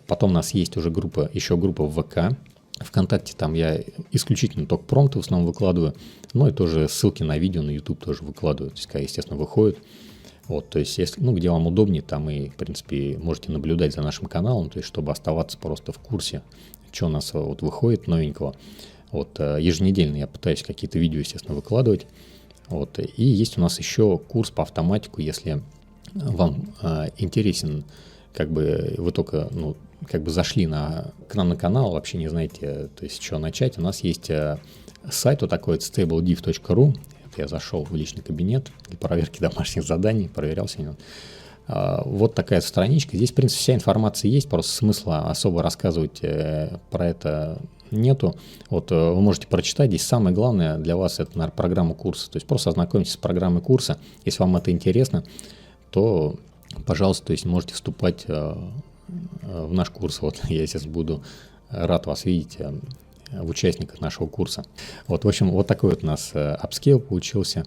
Потом у нас есть уже еще группа в ВК, ВКонтакте, там я исключительно только промпты в основном выкладываю, ну и тоже ссылки на видео на YouTube тоже выкладываю, то есть, когда, естественно, выходит. Вот, то есть, если, ну, где вам удобнее, там и, в принципе, можете наблюдать за нашим каналом, то есть, чтобы оставаться просто в курсе, что у нас вот выходит новенького. Вот, еженедельно я пытаюсь какие-то видео, естественно, выкладывать. Вот, и есть у нас еще курс по автоматику, если вам интересен, как бы вы только, ну, как бы зашли к нам на канал, вообще не знаете, то есть, с чего начать. У нас есть сайт вот такой, stablediff.ru. Это я зашел в личный кабинет для проверки домашних заданий, проверял сегодня. Вот такая страничка. Здесь, в принципе, вся информация есть, просто смысла особо рассказывать про это нету. Вот вы можете прочитать. Здесь самое главное для вас — это, наверное, программа курса. То есть просто ознакомьтесь с программой курса. Если вам это интересно, то, пожалуйста, то есть можете вступать в наш курс. Вот я сейчас буду рад вас видеть в участниках нашего курса. Вот, в общем, вот такой вот у нас апскейл получился.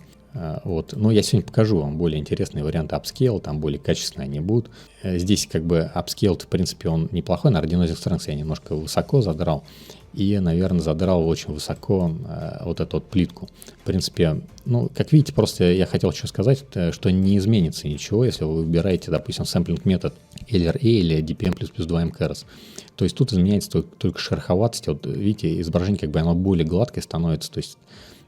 Вот. Но я сегодня покажу вам более интересные варианты апскейла, там более качественные они будут. Здесь как бы апскейл, в принципе, он неплохой. На Radinosix Strengths я немножко высоко задрал. И, наверное, задрал очень высоко вот эту вот плитку. В принципе, ну, как видите, просто я хотел еще сказать, что не изменится ничего, если вы выбираете, допустим, сэмплинг метод LRA или DPM++2 MKeras. То есть тут изменяется только шероховатость. Вот видите, изображение как бы оно более гладкое становится. То есть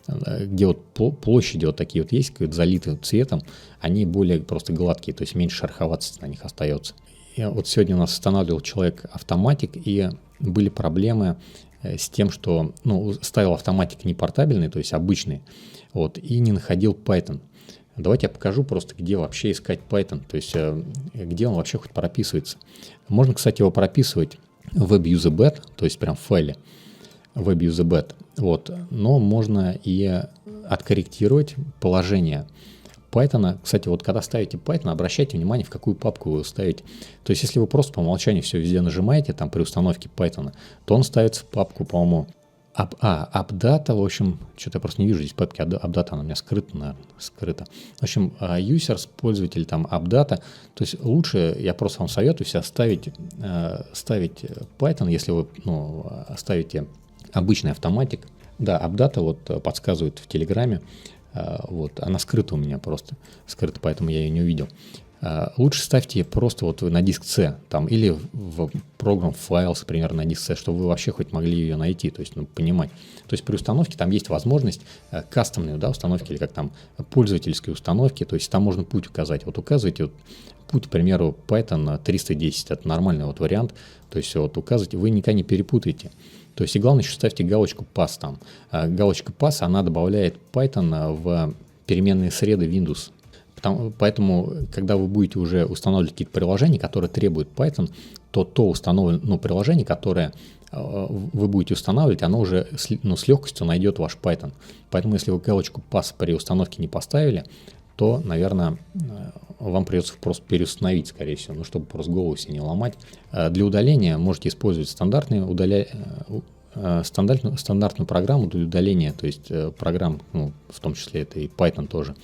где вот площади вот такие вот есть, залитые цветом, они более просто гладкие, то есть меньше шероховатости на них остается. И вот сегодня у нас устанавливал человек автоматик, и были проблемы с тем, что, ну, ставил автоматик не портабельный, то есть обычный, вот, и не находил Python. Давайте я покажу просто, где вообще искать Python, то есть где он вообще хоть прописывается. Можно, кстати, его прописывать в WebUseBet, то есть прям в файле WebUseBet, вот, но можно и откорректировать положение Python. Кстати, вот когда ставите Python, обращайте внимание, в какую папку вы ставите. То есть, если вы просто по умолчанию все везде нажимаете, там при установке Python, то он ставится в папку, по-моему, AppData, в общем, что-то я просто не вижу здесь папки AppData, она у меня скрыта, наверное, скрыта. В общем, users, пользователь, там, AppData. То есть лучше, я просто вам советую себя ставить Python, если вы, ну, ставите обычный автоматик. Да, AppData вот подсказывает в Телеграме. Вот, она скрыта у меня просто, скрыта, поэтому я ее не увидел. Лучше ставьте просто вот на диск C, там, или в Program Files, примерно, на диск C, чтобы вы вообще хоть могли ее найти, то есть, ну, понимать. То есть при установке там есть возможность кастомной, да, установки, или как там пользовательской установки, то есть там можно путь указать. Вот указывайте вот путь, к примеру, Python 310, это нормальный вот вариант, то есть вот указывайте, вы никогда не перепутаете. То есть и главное еще ставьте галочку pass там. Галочка pass, она добавляет Python в переменные среды Windows. Поэтому, когда вы будете уже устанавливать какие-то приложения, которые требуют Python, то установленное приложение, которое вы будете устанавливать, оно уже с легкостью найдет ваш Python. Поэтому, если вы галочку pass при установке не поставили, то, наверное, вам придется просто переустановить, скорее всего, чтобы просто голову себе не ломать. Для удаления можете использовать стандартную программу для удаления, то есть программ, в том числе это и Python тоже.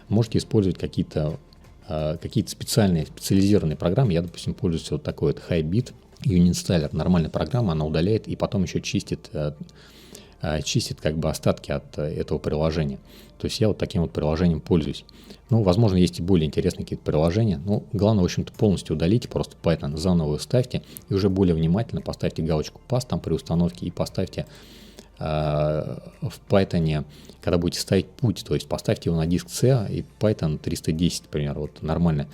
Можете использовать какие-то специализированные программы. Я, допустим, пользуюсь вот такой вот HiBit Uninstaller. Нормальная программа, она удаляет и потом еще чистит как бы остатки от этого приложения. То есть я вот таким вот приложением пользуюсь. Возможно, есть и более интересные какие-то приложения. Главное, в общем-то, полностью удалите, просто Python заново ставьте и уже более внимательно поставьте галочку pass там при установке и поставьте в Python, когда будете ставить путь, то есть поставьте его на диск C и Python 310, например, вот нормальное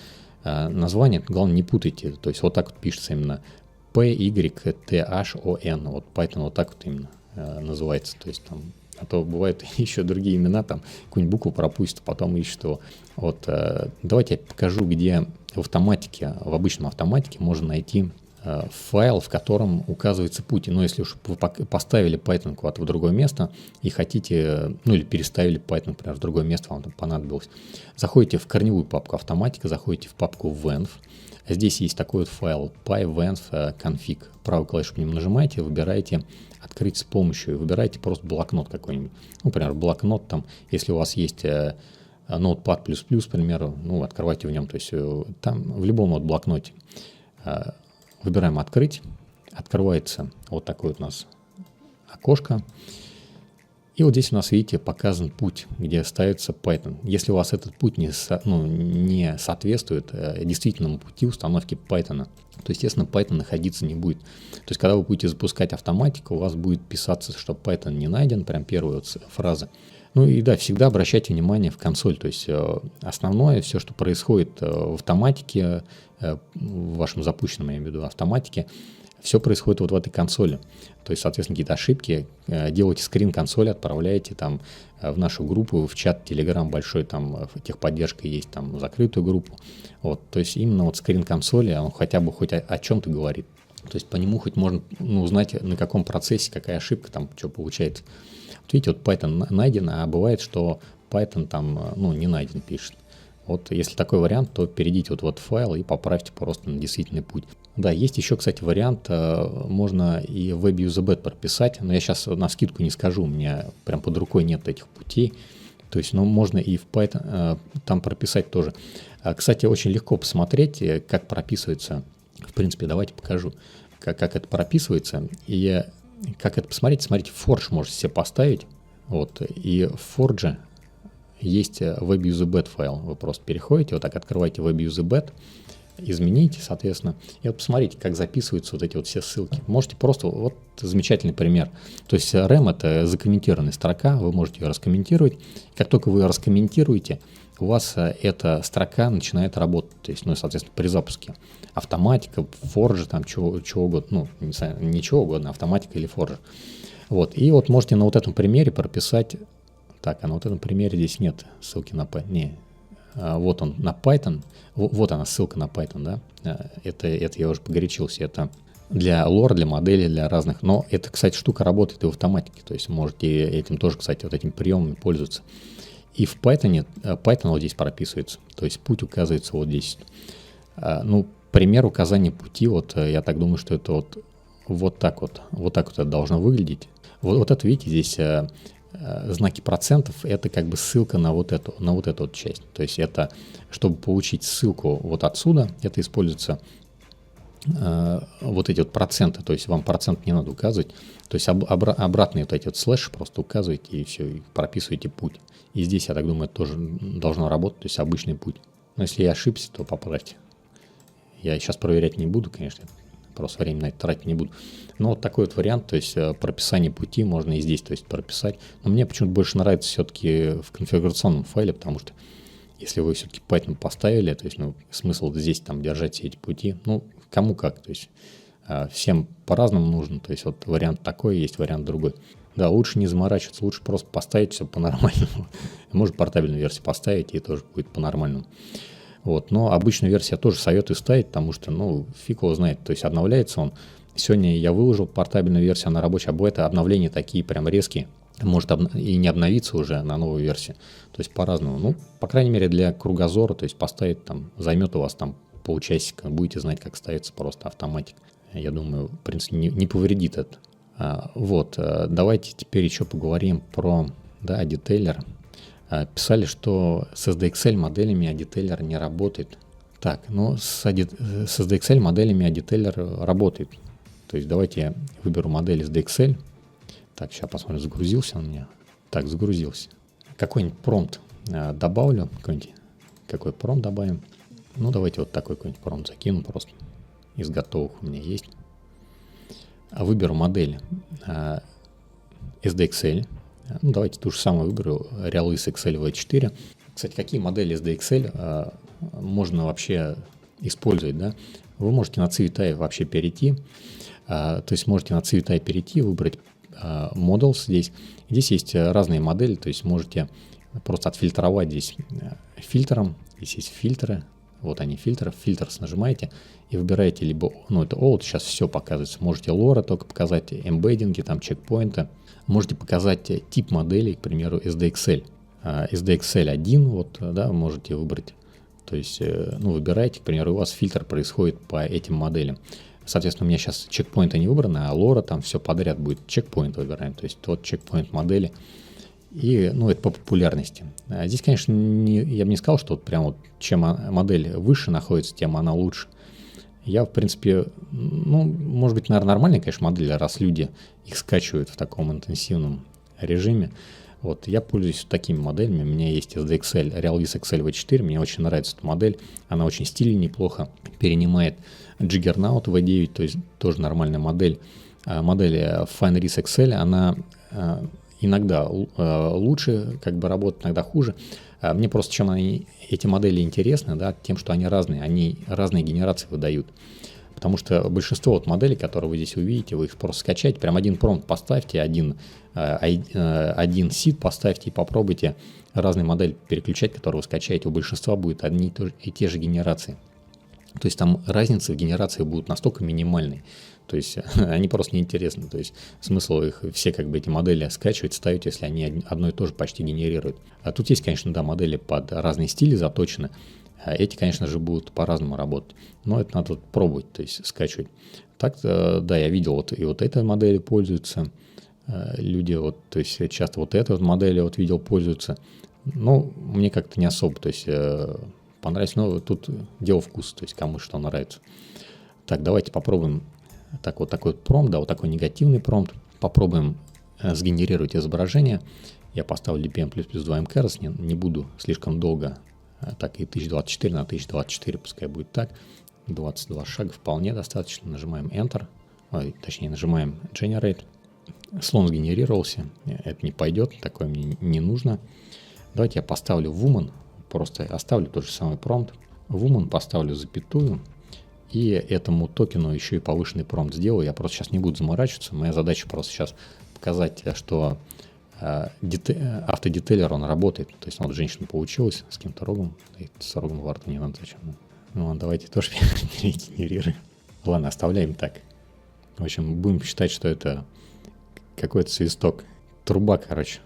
название, главное не путайте, то есть вот так вот пишется именно PYTHON, вот Python вот так вот именно называется, то есть там, а то бывают еще другие имена, там какую-нибудь букву пропустят, потом ищут его. Вот давайте я покажу, где в обычном автоматике можно найти файл, в котором указывается путь. Если уж вы поставили Python куда-то в другое место и хотите, или переставили Python, например, в другое место, вам там понадобилось, заходите в корневую папку автоматика, заходите в папку venv. Здесь есть такой вот файл pyvenv.config. Правой клавишей по нему нажимаете, выбираете открыть с помощью, выбираете просто блокнот какой-нибудь. Например, блокнот там, если у вас есть Notepad++, к примеру, открывайте в нем, то есть там в любом вот блокноте. Выбираем «Открыть». Открывается вот такое вот у нас окошко. И вот здесь у нас, видите, показан путь, где ставится Python. Если у вас этот путь не соответствует действительному пути установки Python, то, естественно, Python находиться не будет. То есть, когда вы будете запускать автоматику, у вас будет писаться, что Python не найден, прям первая вот фраза. И да, всегда обращайте внимание в консоль. То есть основное, все, что происходит в автоматике, в вашем запущенном, я имею в виду, автоматике, все происходит вот в этой консоли. То есть, соответственно, какие-то ошибки, делайте скрин консоли, отправляете там в нашу группу, в чат Telegram большой, там техподдержка есть, там закрытую группу. Вот, то есть именно вот скрин консоли, он хотя бы хоть о чем-то говорит. То есть по нему хоть можно узнать, на каком процессе, какая ошибка там, что получается. Вот видите, вот Python найден, а бывает, что Python там, не найден пишет. Вот если такой вариант, то перейдите вот в этот файл и поправьте просто на действительный путь. Да, есть еще, кстати, вариант, можно и WebUseBed прописать, но я сейчас навскидку не скажу, у меня прям под рукой нет этих путей. То есть, можно и в Python там прописать тоже. Кстати, очень легко посмотреть, как прописывается. В принципе, давайте покажу, как это прописывается. И как это посмотреть, смотрите, Forge можете себе поставить. Вот, и в Forge есть WebUseBed файл. Вы просто переходите, вот так открываете WebUseBed, измените, соответственно, и вот посмотрите, как записываются вот эти вот все ссылки. Можете просто, вот замечательный пример. То есть RAM — это закомментированная строка, вы можете ее раскомментировать. Как только вы ее раскомментируете, у вас эта строка начинает работать. То есть, соответственно, при запуске автоматика, Forge, там чего угодно, ничего угодно, автоматика или Forge. Вот, и вот можете на вот этом примере прописать. Так, а на вот этом примере здесь нет ссылки на Python. Не, вот он на Python. Вот она, ссылка на Python, да. Это я уже погорячился. Это для лор, для моделей, для разных. Но эта, кстати, штука работает и в автоматике. То есть можете этим тоже, кстати, вот этим приемами пользоваться. И в Python вот здесь прописывается. То есть путь указывается вот здесь. Пример указания пути, вот я так думаю, что это вот так вот это должно выглядеть. Вот это, видите, здесь знаки процентов, это как бы ссылка на вот эту вот часть. То есть это, чтобы получить ссылку вот отсюда, это используется вот эти вот проценты, то есть вам процент не надо указывать, то есть обратные вот эти вот слэши просто указываете и все, и прописываете путь. И здесь, я так думаю, это тоже должно работать, то есть обычный путь. Но если я ошибся, то поправьте. Я сейчас проверять не буду, конечно, просто время на это тратить не буду. Но вот такой вот вариант, то есть прописание пути можно и здесь, то есть прописать. Но мне почему-то больше нравится все-таки в конфигурационном файле, потому что если вы все-таки Python поставили, то есть смысл здесь там держать все эти пути, кому как, то есть всем по-разному нужно, то есть вот вариант такой, есть вариант другой. Да, лучше не заморачиваться, лучше просто поставить все по-нормальному. Можно портабельную версию поставить, и тоже будет по-нормальному. Вот. Но обычную версию я тоже советую ставить, потому что, ну, фиг его знает. То есть обновляется он. Сегодня я выложил портабельную версию, она рабочая, а бывает обновления такие прям резкие. Может и не обновиться уже на новую версию. То есть по-разному. Ну, по крайней мере, для кругозора, то есть поставить там, займет у вас там полчасика, будете знать, как ставится просто автоматик. Я думаю, в принципе, не повредит это. Вот, давайте теперь еще поговорим про, да, детейлер. Писали, что с SDXL моделями ADTailer не работает. Так, но с SDXL моделями ADTailer работает. То есть давайте я выберу модель SDXL. Так, сейчас посмотрим, загрузился он у меня. Так, загрузился. Какой-нибудь промпт добавлю. Какой промпт добавим? Ну, давайте вот такой какой-нибудь промпт закину просто. Из готовых у меня есть. Выберу модель SDXL. Ну, давайте ту же самую выберу. Realis XL V4. Кстати, какие модели SDXL можно вообще использовать, да? Вы можете на CVTI вообще перейти. То есть можете на CVTI перейти, выбрать Models здесь. Здесь есть разные модели, то есть можете просто отфильтровать здесь фильтром. Здесь есть фильтры. Вот они, фильтры. Фильтр нажимаете и выбираете либо, ну, это Old, сейчас все показывается. Можете лора только показать, эмбеддинги, там, чекпоинты. Можете показать тип моделей, к примеру, SDXL. SDXL 1, вот, да, можете выбрать. То есть, ну, выбираете, к примеру, у вас фильтр происходит по этим моделям. Соответственно, у меня сейчас чекпоинты не выбраны, а лора там все подряд будет. Чекпоинт выбираем, то есть тот чекпоинт модели. И, ну, это по популярности. Здесь, конечно, я бы не сказал, что вот прям вот чем модель выше находится, тем она лучше. Я, в принципе, ну, может быть, наверное, нормальная, конечно, модель, раз люди их скачивают в таком интенсивном режиме. Вот, я пользуюсь такими моделями. У меня есть SDXL, Realis XL V4. Мне очень нравится эта модель. Она очень стильная, неплохо перенимает Juggernaut V9, то есть тоже нормальная модель. Модель FineRis XL, она иногда лучше как бы работает, иногда хуже. Мне просто чем эти модели интересны, да, тем, что они разные генерации выдают. Потому что большинство вот моделей, которые вы здесь увидите, вы их просто скачаете, прям один промпт поставьте, один сид поставьте и попробуйте разные модели переключать, которые вы скачаете. У большинства будет одни и те же генерации. То есть там разницы в генерации будут настолько минимальные. То есть они просто неинтересны. То есть смысл их все как бы эти модели скачивать, ставить, если они одно и то же почти генерируют. А тут есть, конечно, да, модели под разные стили заточены. Эти, конечно же, будут по-разному работать. Но это надо пробовать, то есть скачивать. Так, да, я видел, вот и вот этой модели пользуются люди, вот, то есть часто вот этой вот модели вот видел пользуются. Но мне как-то не особо, то есть понравилось, но тут дело вкуса, то есть кому что нравится. Так, давайте попробуем. Так, вот такой вот промпт, да, вот такой негативный промпт. Попробуем сгенерировать изображение. Я поставлю DPM++ 2 mKeras, не буду слишком долго. Так, и 1024 на 1024 пускай будет так. 22 шага вполне достаточно. Нажимаем Enter. Точнее, нажимаем Generate. Слон сгенерировался. Это не пойдет, такое мне не нужно. Давайте я поставлю Woman. Просто оставлю тот же самый промпт. Woman поставлю запятую. И этому токену еще и повышенный промпт сделаю. Я просто сейчас не буду заморачиваться. Моя задача просто сейчас показать, что автодетейлер, он работает. То есть вот женщина получилась с каким-то рогом. С рогом во рту не надо зачем. Ну, давайте тоже перегенерируем. Ладно, оставляем так. В общем, будем считать, что это какой-то свисток. Труба, короче.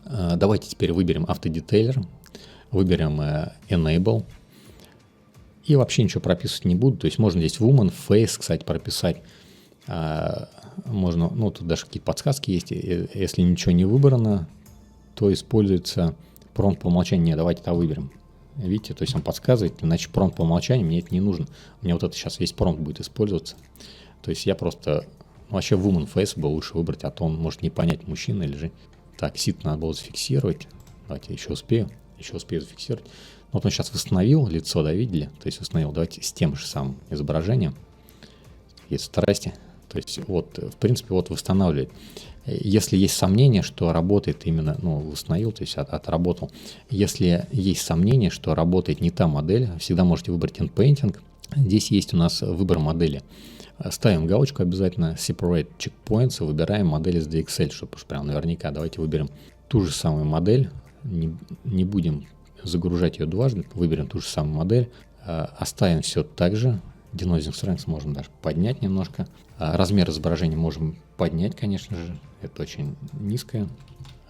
Давайте теперь выберем автодетейлер. Выберем Enable. И вообще ничего прописывать не буду. То есть можно здесь Woman, Face, кстати, прописать. Можно, ну, тут даже какие-то подсказки есть. Если ничего не выбрано, то используется промпт по умолчанию. Не, давайте это выберем. Видите, то есть он подсказывает, иначе промпт по умолчанию мне это не нужно. У меня вот это сейчас весь промпт будет использоваться. То есть я просто, ну, вообще Woman Face бы лучше выбрать, а то он может не понять, мужчина или же. Так, сид надо было зафиксировать. Давайте еще успею зафиксировать. Вот он сейчас восстановил лицо, да, видели? То есть восстановил. Давайте с тем же самым изображением. Есть страсти. То есть вот, в принципе, вот восстанавливает. Если есть сомнение, что работает именно, ну, восстановил, то есть отработал. Если есть сомнение, что работает не та модель, всегда можете выбрать Inpainting. Здесь есть у нас выбор модели. Ставим галочку обязательно Separate Checkpoints и выбираем модель из DXL, чтобы уж прям наверняка. Давайте выберем ту же самую модель, не будем загружать ее дважды, выберем ту же самую модель, оставим все так же. Denoising Strength можем даже поднять немножко. Размер изображения можем поднять, конечно же, это очень низкое.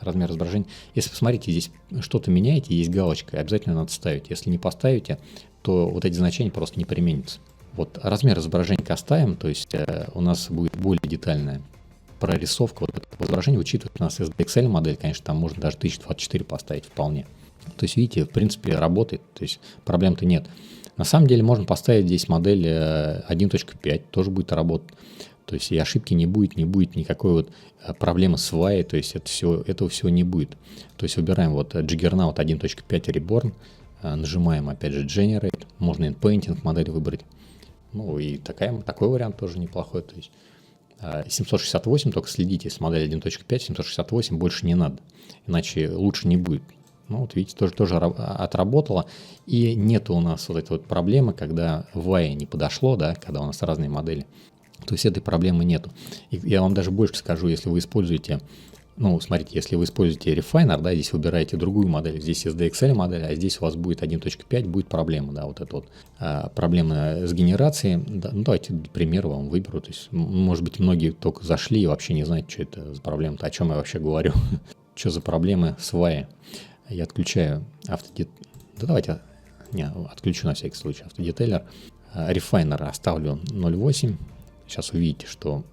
Размер изображения. Если посмотрите, здесь что-то меняете, есть галочка, обязательно надо ставить. Если не поставите, то вот эти значения просто не применятся. Вот размер изображения оставим, то есть у нас будет более детальная прорисовка вот этого изображения. Учитывая у нас SDXL модель, конечно, там можно даже 1024 поставить вполне. То есть, видите, в принципе, работает, то есть проблем-то нет. На самом деле можно поставить здесь модель 1.5, тоже будет работать. То есть и ошибки не будет никакой вот проблемы с VAI, то есть этого всего не будет. То есть выбираем вот Juggernaut 1.5 Reborn, нажимаем опять же Generate, можно InPainting модель выбрать. Ну и такой вариант тоже неплохой. То есть 768, только следите, с модели 1.5, 768 больше не надо, иначе лучше не будет. Ну вот видите, тоже отработало. И нет у нас вот этой вот проблемы, когда VAI не подошло, да, когда у нас разные модели. То есть этой проблемы нету. И я вам даже больше скажу, если вы используете, ну, смотрите, если вы используете Refiner, да, здесь выбираете другую модель, здесь SDXL модель, а здесь у вас будет 1.5, будет проблема, да, вот эта вот проблема с генерацией. Да, ну, давайте, для примера, вам выберу. То есть, может быть, многие только зашли и вообще не знают, что это за проблема-то, о чем я вообще говорю. Что за проблемы с VAI. Я отключаю автодетейлер. Да давайте, отключу на всякий случай автодетейлер. Refiner оставлю 0.8. Сейчас увидите, что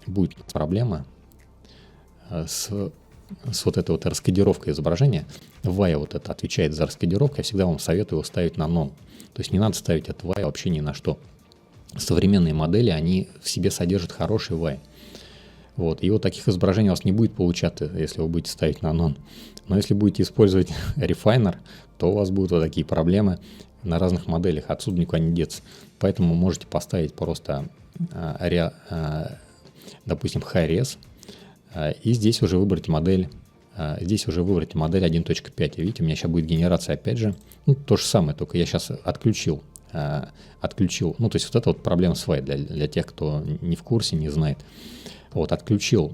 будет проблема с вот этой вот раскодировкой изображения. VAI вот это отвечает за раскодировку. Я всегда вам советую его ставить на non. То есть не надо ставить это VAI вообще ни на что. Современные модели, они в себе содержат хороший VAI. Вот. И вот таких изображений у вас не будет получаться, если вы будете ставить на non. Но если будете использовать Refiner, то у вас будут вот такие проблемы на разных моделях. Отсюда никуда не деться. Поэтому можете поставить просто допустим, High-Res, и здесь уже выбрать модель. Здесь уже выбрать модель 1.5. Видите, у меня сейчас будет генерация опять же. Ну, то же самое, только я сейчас отключил. Ну, то есть вот это вот проблема с VAI для тех, кто не в курсе, не знает. Вот, отключил.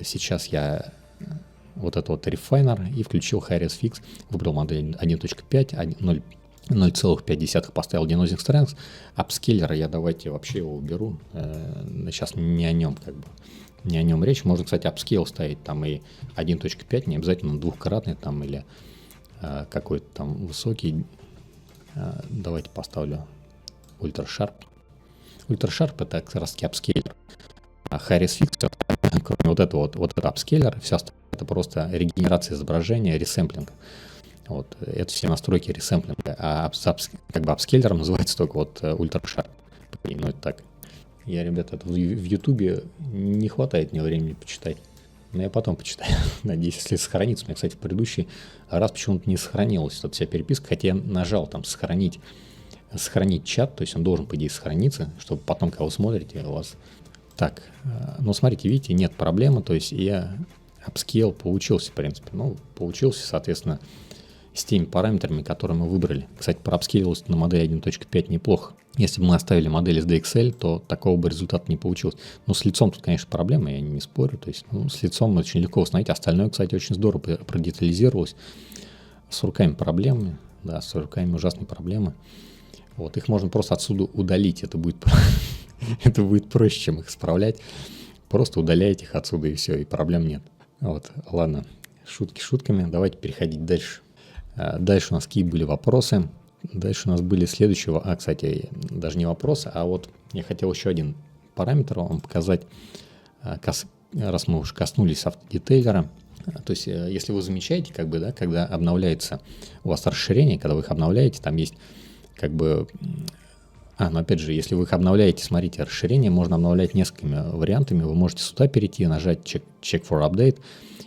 Сейчас я вот этот вот Refiner и включил High-Res Fix. Выбрал модель 1.5, 0,5 поставил Denoising Strength. Апскейлера я давайте вообще его уберу. Сейчас не о нем не о нем речь. Можно, кстати, апскейл ставить там и 1.5, не обязательно двухкратный там или какой-то там высокий. Давайте поставлю Ultra Sharp. Ultra Sharp это как раз апскейлер. А High-Res Fix, кроме вот это апскейлер, все остальное это просто регенерация изображения, ресэмплинг. Вот, это все настройки ресэмплинга, а апскейлером называется только вот Ultra Sharp. Ну, это так. Я, ребята, в Ютубе не хватает мне времени почитать. Но я потом почитаю. Надеюсь, если сохранится. У меня, кстати, в предыдущий раз почему-то не сохранилась эта вся переписка, хотя я нажал там сохранить чат, то есть он должен, по идее, сохраниться, чтобы потом, когда вы смотрите, у вас... Так, ну, смотрите, видите, нет проблемы, то есть я апскейл получился, в принципе. Ну, получился, соответственно, с теми параметрами, которые мы выбрали. Кстати, проапскейлилось на модели 1.5 неплохо. Если бы мы оставили модель из DXL, то такого бы результата не получилось. Ну, с лицом тут, конечно, проблема, я не спорю. То есть, с лицом очень легко установить. Остальное, кстати, очень здорово продетализировалось. С руками проблемы, да, с руками ужасные проблемы. Вот, их можно просто отсюда удалить. Это будет проще, чем их исправлять. Просто удаляете их отсюда, и все, и проблем нет. Вот, ладно, шутки шутками. Давайте переходить дальше. Дальше у нас какие были вопросы. Дальше у нас были следующие... кстати, даже не вопросы, а вот я хотел еще один параметр вам показать, раз мы уже коснулись автодетейлера. То есть, если вы замечаете, когда обновляется у вас расширение, когда вы их обновляете, там есть но опять же, если вы их обновляете, смотрите, расширение можно обновлять несколькими вариантами. Вы можете сюда перейти, нажать Check for Update,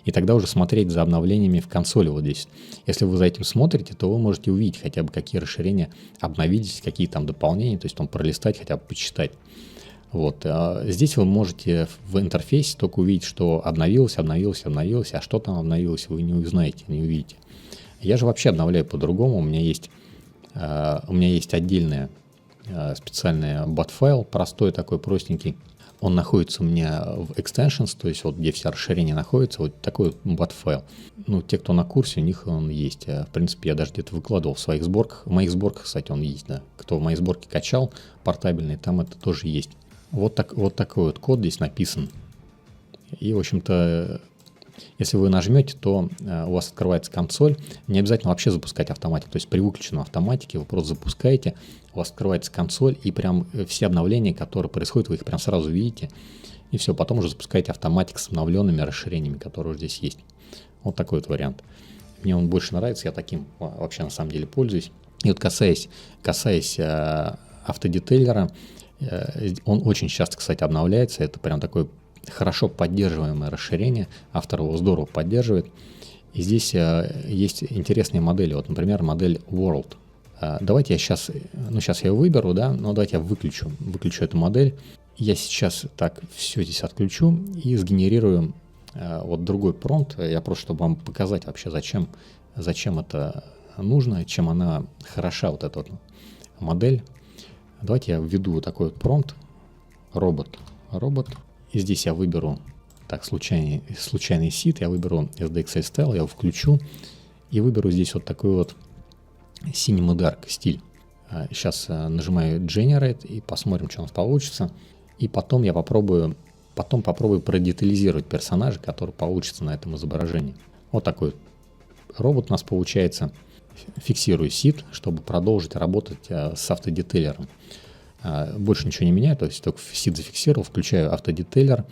и тогда уже смотреть за обновлениями в консоли вот здесь. Если вы за этим смотрите, то вы можете увидеть хотя бы, какие расширения обновились, какие там дополнения, то есть там пролистать, хотя бы почитать. Вот. Здесь вы можете в интерфейсе только увидеть, что обновилось, а что там обновилось, вы не узнаете, не увидите. Я же вообще обновляю по-другому. У меня есть отдельная специальный бат-файл, простой такой, простенький. Он находится у меня в extensions, то есть вот где все расширения находятся, вот такой вот бат-файл. Ну, те, кто на курсе, у них он есть. В принципе, я даже где-то выкладывал в своих сборках. В моих сборках, кстати, он есть, да. Кто в мои сборки качал портабельный, там это тоже есть. Вот такой вот код здесь написан. И, в общем-то, если вы нажмете, то у вас открывается консоль. Не обязательно вообще запускать автоматик. То есть при выключенном автоматике вы просто запускаете, у вас открывается консоль, и прям все обновления, которые происходят, вы их прям сразу видите. И все, потом уже запускаете автоматик с обновленными расширениями, которые уже здесь есть. Вот такой вот вариант. Мне он больше нравится, я таким вообще на самом деле пользуюсь. И вот касаясь автодетейлера, он очень часто, кстати, обновляется. Это прям такое хорошо поддерживаемое расширение. Автор его здорово поддерживает. И здесь есть интересные модели. Вот, например, модель World. Давайте я сейчас я ее выберу, да, но давайте я выключу эту модель. Я сейчас так все здесь отключу и сгенерирую вот другой промпт. Я просто, чтобы вам показать вообще, зачем это нужно, чем она хороша, вот эта вот модель. Давайте я введу вот такой вот промпт. Робот. И здесь я выберу случайный seed, я выберу SDXL Style, я его включу и выберу здесь вот такой вот Cinema Dark стиль. Сейчас нажимаю Generate и посмотрим, что у нас получится. И потом попробую продетализировать персонажа, который получится на этом изображении. Вот такой робот у нас получается. Фиксирую seed, чтобы продолжить работать с автодетейлером. Больше ничего не меняю, то есть только seed зафиксировал, включаю автодетейлер.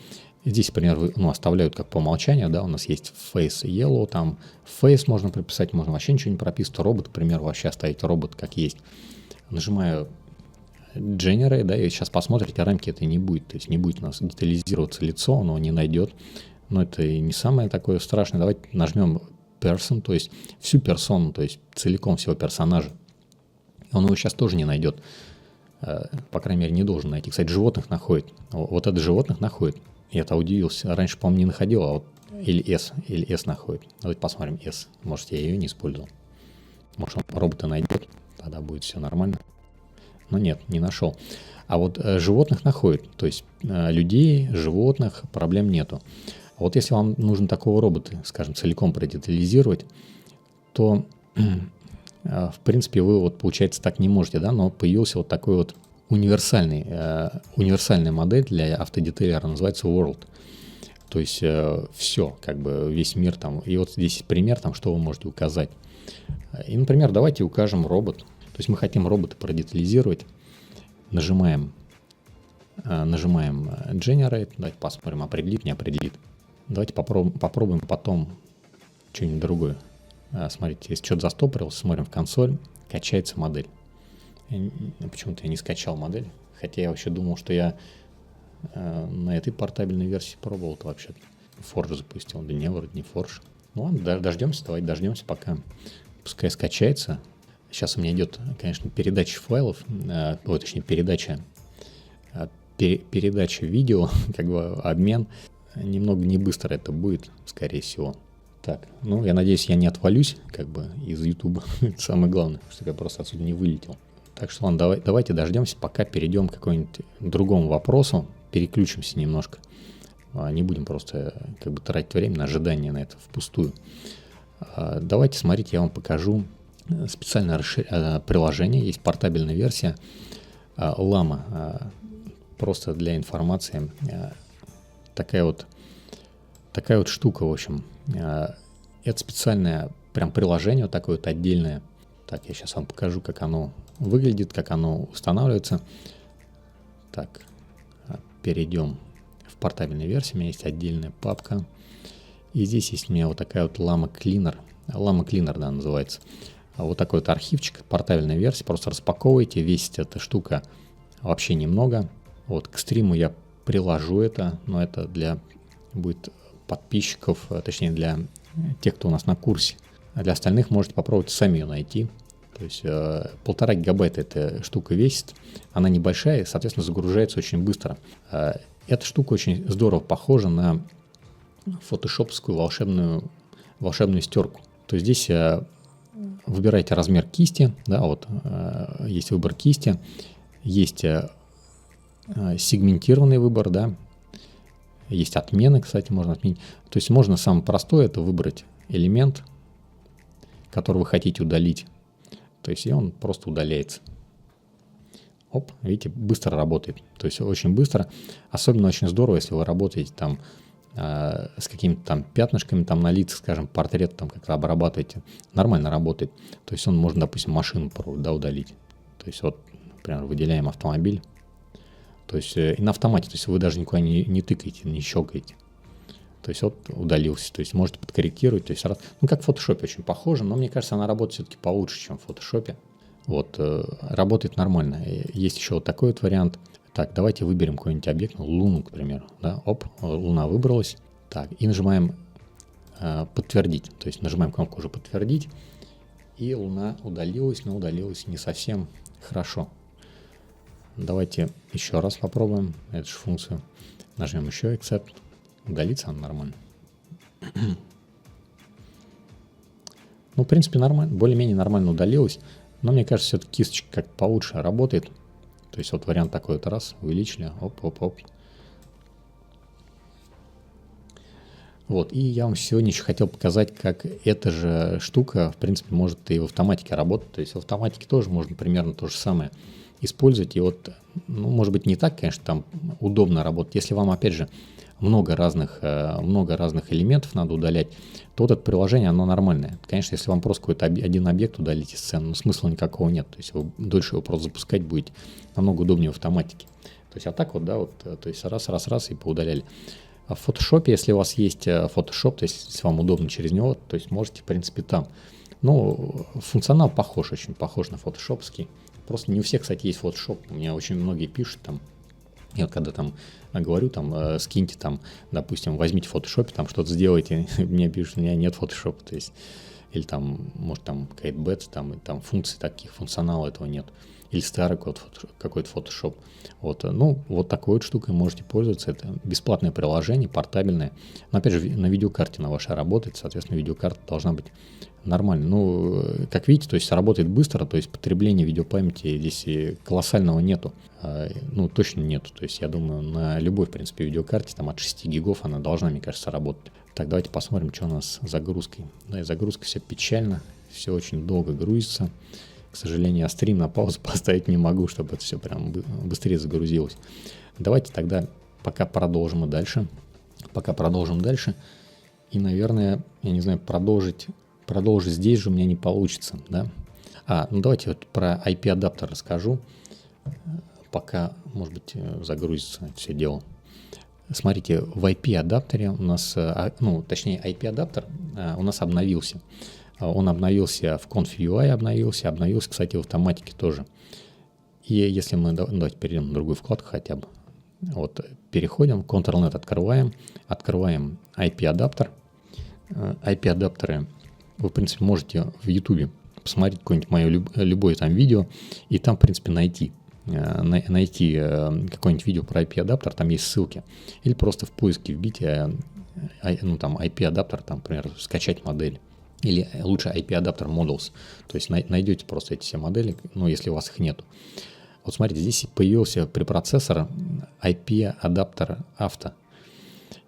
Здесь, например, оставляют как по умолчанию, да, у нас есть face yellow, там face можно прописать, можно вообще ничего не прописывать. Робот, например, вообще оставить робот как есть. Нажимаю Generate, да, и сейчас посмотрите, рамки это не будет, то есть не будет у нас детализироваться лицо, оно не найдет. Но это и не самое такое страшное. Давайте нажмем person, то есть всю персону, то есть целиком всего персонажа. Он его сейчас тоже не найдет. По крайней мере, не должен найти. Кстати, животных находит. Вот это животных находит. Я-то удивился. Раньше, по-моему, не находил, а вот или S находит. Давайте посмотрим S. Может, я ее не использовал. Может, он робота найдет, тогда будет все нормально. Но нет, не нашел. А вот животных находит. То есть людей, животных, проблем нету. А вот если вам нужно такого робота, скажем, целиком продетализировать, то, в принципе, вы вот, получается, так не можете, да, но появился вот такой вот универсальная модель для автодетейлера, называется World. То есть все, как бы весь мир там. И вот здесь пример, там, что вы можете указать. И, например, давайте укажем робот. То есть мы хотим робота продетализировать. Нажимаем Generate. Давайте посмотрим, определит, не определит. Давайте попробуем потом что-нибудь другое. Смотрите, если что-то застопорилось, смотрим в консоль, качается модель. Почему-то я не скачал модель. Хотя я вообще думал, что я на этой портабельной версии пробовал-то вообще-то. Forge запустил. Да не, вроде не Forge. Ну ладно, давайте дождемся пока. Пускай скачается. Сейчас у меня идет, конечно, передача файлов. Точнее, передача видео, как бы обмен. Немного не быстро это будет, скорее всего. Так, я надеюсь, я не отвалюсь, как бы, из YouTube. Это самое главное, чтобы я просто отсюда не вылетел. Так что, ладно, давайте дождемся, пока перейдем к какому-нибудь другому вопросу. Переключимся немножко. Не будем просто, как бы, тратить время на ожидание на это впустую. Давайте, смотрите, я вам покажу специальное приложение. Есть портабельная версия Llama. Просто для информации. Такая вот штука, в общем. Это специальное прям приложение, вот такое вот отдельное. Так, я сейчас вам покажу, как оно выглядит, как оно устанавливается. Так, перейдем в портабельную версию. У меня есть отдельная папка. И здесь есть у меня вот такая вот Llama Cleaner. Llama Cleaner, да, называется. Вот такой вот архивчик, портабельная версия. Просто распаковываете. Весит эта штука вообще немного. Вот к стриму я приложу это, но это будет подписчиков, точнее для тех, кто у нас на курсе. А для остальных можете попробовать сами ее найти. То есть 1,5 гигабайта эта штука весит. Она небольшая, соответственно, загружается очень быстро. Эта штука очень здорово похожа на фотошопскую волшебную стерку. То есть здесь выбираете размер кисти, да, вот есть выбор кисти. Есть сегментированный выбор, да, есть отмены, кстати, можно отменить. То есть можно самое простое — это выбрать элемент, который вы хотите удалить. То есть и он просто удаляется. Оп, видите, быстро работает. То есть очень быстро. Особенно очень здорово, если вы работаете там с какими-то там пятнышками там на лицах, скажем, портрет там как-то обрабатываете. Нормально работает. То есть он можно, допустим, машину удалить. То есть вот, например, выделяем автомобиль. То есть и на автомате, то есть вы даже никуда не тыкаете, не щелкаете. То есть вот удалился. То есть можете подкорректировать. То есть, ну, как в фотошопе очень похоже, но мне кажется, она работает все-таки получше, чем в фотошопе. Вот, работает нормально. Есть еще вот такой вот вариант. Так, давайте выберем какой-нибудь объект, ну, Луну, к примеру. Да? Оп, Луна выбралась. Так, и нажимаем подтвердить. То есть нажимаем кнопку уже подтвердить. И Луна удалилась, но удалилась не совсем хорошо. Давайте еще раз попробуем эту же функцию. Нажмем еще Accept. Удалится она нормально. Ну, в принципе, нормально, более-менее нормально удалилась. Но мне кажется, все-таки кисточка как получше работает. То есть вот вариант такой вот раз, увеличили, оп-оп-оп. Вот, и я вам сегодня еще хотел показать, как эта же штука, в принципе, может и в автоматике работать. То есть в автоматике тоже можно примерно то же самое использовать. И вот, ну, может быть, не так, конечно, там удобно работать. Если вам, опять же, много разных элементов надо удалять, то вот это приложение, оно нормальное. Конечно, если вам просто какой-то один объект удалить из сцены, ну, смысла никакого нет. То есть вы дольше его просто запускать будете, намного удобнее в автоматике. То есть, а так вот, да, вот, то есть раз и поудаляли. А в фотошопе, если у вас есть фотошоп, то есть если вам удобно через него, то есть можете, в принципе, там. Ну, функционал похож, очень похож на фотошопский. Просто не у всех, кстати, есть фотошоп. У меня очень многие пишут там. Я вот когда там говорю, там, скиньте там, допустим, возьмите в фотошопе, там что-то сделайте, мне пишут, у меня нет фотошопа, то есть, или там, может, там какая-то бета, там функций таких, функционала этого нет, или старый какой-то фотошоп. Вот, ну, вот такой вот штукой можете пользоваться, это бесплатное приложение, портабельное, но, опять же, на видеокарте на вашей работает, соответственно, видеокарта должна быть нормально. Ну, как видите, то есть работает быстро, то есть потребления видеопамяти здесь и колоссального нету. Ну, точно нету. То есть я думаю, на любой, в принципе, видеокарте, там от 6 гигов она должна, мне кажется, работать. Так, давайте посмотрим, что у нас с загрузкой. Да, и загрузка все печально, все очень долго грузится. К сожалению, я стрим на паузу поставить не могу, чтобы это все прям быстрее загрузилось. Давайте тогда пока продолжим и дальше. И, наверное, я не знаю, продолжить здесь же у меня не получится, да. Ну давайте вот про IP-адаптер расскажу, пока, может быть, загрузится это все дело. Смотрите, в IP-адаптере у нас, точнее, IP-адаптер у нас обновился. Он обновился в Conf.ui, обновился, кстати, в автоматике тоже. И если мы, давайте перейдем на другую вкладку хотя бы. Вот, переходим, Ctrl-Net открываем IP-адаптер. IP-адаптеры вы, в принципе, можете в YouTube посмотреть какое-нибудь мое любое там видео, и там, в принципе, найти какое-нибудь видео про IP-адаптер, там есть ссылки. Или просто в поиске вбейте там IP-адаптер, там, например, скачать модель. Или лучше IP-адаптер Models. То есть найдете просто эти все модели, ну, если у вас их нету. Вот смотрите, здесь появился препроцессор IP-адаптер Авто.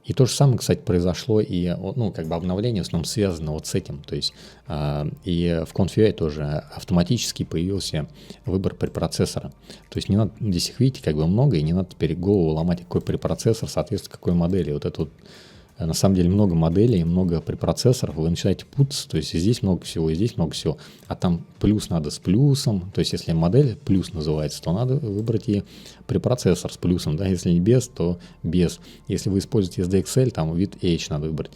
И то же самое, кстати, произошло и, ну, как бы обновление в основном связано вот с этим. То есть и в Conf.ui тоже автоматически появился выбор препроцессора. То есть не надо, здесь их, видите, как бы много, и не надо теперь голову ломать, какой препроцессор соответствует какой модели. Вот это вот, на самом деле, много моделей, много препроцессоров, вы начинаете путаться, то есть и здесь много всего, и здесь много всего, а там плюс надо с плюсом, то есть если модель плюс называется, то надо выбрать и препроцессор с плюсом, да, если не без, то без. Если вы используете SDXL, там вид H надо выбрать.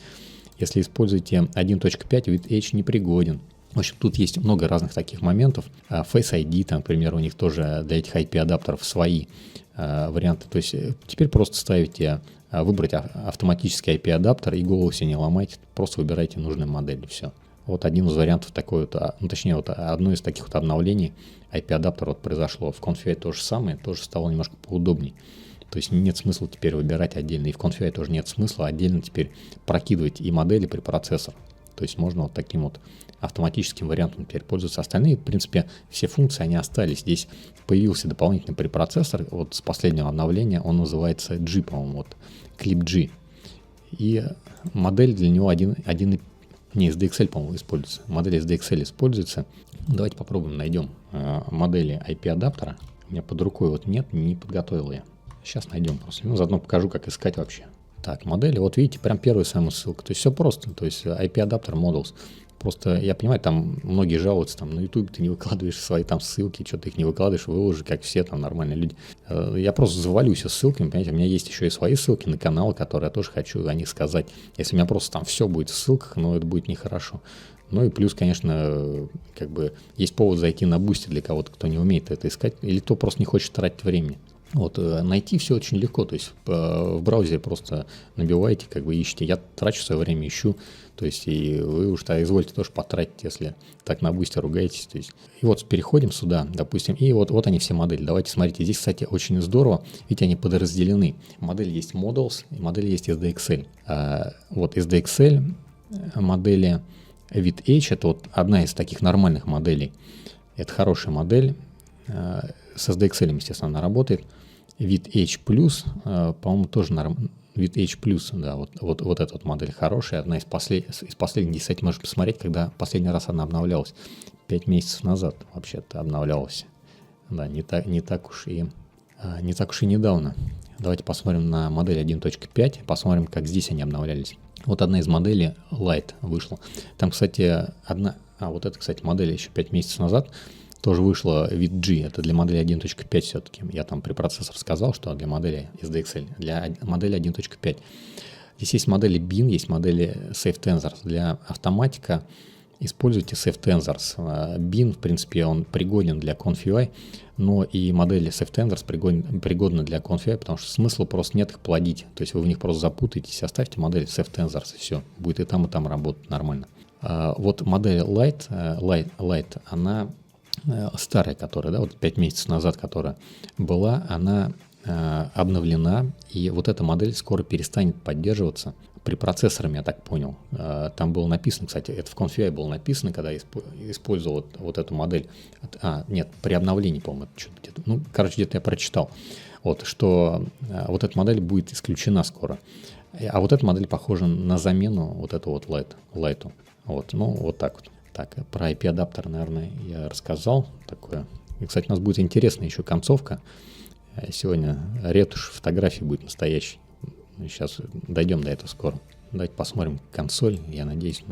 Если используете 1.5, вид H непригоден. В общем, тут есть много разных таких моментов. Face ID, там, например, у них тоже для этих IP-адаптеров свои варианты. То есть теперь просто ставите выбрать автоматический IP-адаптер и голову себе не ломайте, просто выбирайте нужную модель, и все. Вот один из вариантов такой вот, точнее, вот одно из таких вот обновлений IP-адаптера вот произошло. В Conf.ui то же самое, тоже стало немножко поудобней. То есть нет смысла теперь выбирать отдельно, и в Conf.ui тоже нет смысла отдельно теперь прокидывать и модели, и препроцессор. То есть можно вот таким вот автоматическим вариантом теперь пользуются. Остальные, в принципе, все функции, они остались. Здесь появился дополнительный препроцессор, вот с последнего обновления, он называется G, по-моему, вот, Clip G. И модель для него не SDXL, по-моему, используется. Модель SDXL используется. Давайте попробуем, найдем модели IP-адаптера. У меня под рукой вот нет, не подготовил я. Сейчас найдем просто. Ну, заодно покажу, как искать вообще. Так, модели, вот видите, прям первая самая ссылка. То есть все просто. То есть IP-адаптер Models. Просто, я понимаю, там многие жалуются, там на YouTube ты не выкладываешь свои там ссылки, что-то их не выкладываешь, выложи, как все там нормальные люди. Я просто завалюсь ссылками, понимаете, у меня есть еще и свои ссылки на канал, которые я тоже хочу о них сказать. Если у меня просто там все будет в ссылках, но это будет нехорошо. Ну и плюс, конечно, как бы есть повод зайти на Boosty для кого-то, кто не умеет это искать, или кто просто не хочет тратить времени. Вот, найти все очень легко, то есть в браузере просто набиваете, как бы ищете. Я трачу свое время, ищу, то есть и вы уж извольте тоже потратить, если так на Boosty ругаетесь. То есть. И вот переходим сюда, допустим, и вот они все модели. Давайте смотрите, здесь, кстати, очень здорово, видите, они подразделены. Модель есть Models, и модель есть SDXL. Вот SDXL модели вид H, это вот одна из таких нормальных моделей. Это хорошая модель, с SDXL, естественно, она работает. Вид H+, по-моему, тоже вид H+, да, вот эта вот модель хорошая, одна из последних, кстати, можешь посмотреть, когда последний раз она обновлялась. 5 месяцев назад вообще-то обновлялась. Да, не так уж и недавно. Давайте посмотрим на модель 1.5, посмотрим, как здесь они обновлялись. Вот одна из моделей Lite вышла. Там, кстати, вот эта, кстати, модель еще 5 месяцев назад тоже вышла вид G, это для модели 1.5 все-таки. Я там при процессор сказал, что для модели SDXL, для модели 1.5. Здесь есть модели BIN, есть модели Safe Tensors. Для автоматика используйте Safe Tensors. BIN, в принципе, он пригоден для ConfUI, но и модели Safe Tensors пригодны для ConfUI, потому что смысла просто нет их плодить. То есть вы в них просто запутаетесь, оставьте модель Safe Tensors, и все. Будет и там работать нормально. Вот модель Lite, она старая, которая, да, вот 5 месяцев назад, которая была, она обновлена, и вот эта модель скоро перестанет поддерживаться при процессорах, я так понял. Там было написано, кстати, это в ConfUI было написано, когда я использовал вот эту модель. Нет, при обновлении, по-моему, где-то я прочитал, вот, что вот эта модель будет исключена скоро. А вот эта модель похожа на замену вот эту вот Lite. Вот, вот так вот. Так, про IP-адаптер, наверное, я рассказал такое. И, кстати, у нас будет интересная еще концовка. Сегодня ретушь фотографий будет настоящий. Сейчас дойдем до этого скоро. Давайте посмотрим консоль. Я надеюсь,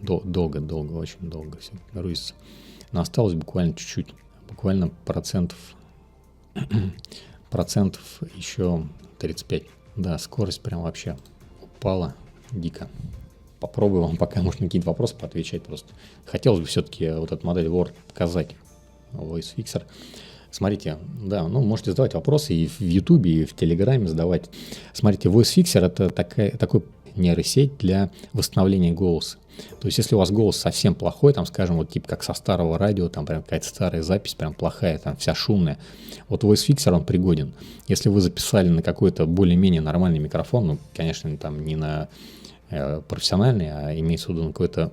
долго, очень долго все грузится. Но осталось буквально чуть-чуть. Буквально процентов еще 35. Да, скорость прям вообще упала дико. Попробую вам пока, может, на какие-то вопросы поотвечать просто. Хотелось бы все-таки вот эту модель Word показать. Voice Fixer. Смотрите, да, можете задавать вопросы и в YouTube, и в Telegram задавать. Смотрите, Voice Fixer — это такой нейросеть для восстановления голоса. То есть, если у вас голос совсем плохой, там, скажем, вот типа как со старого радио, там прям какая-то старая запись, прям плохая, там вся шумная, вот Voice Fixer, он пригоден. Если вы записали на какой-то более-менее нормальный микрофон, конечно, там не на профессиональный, а имеется в виду на какой-то,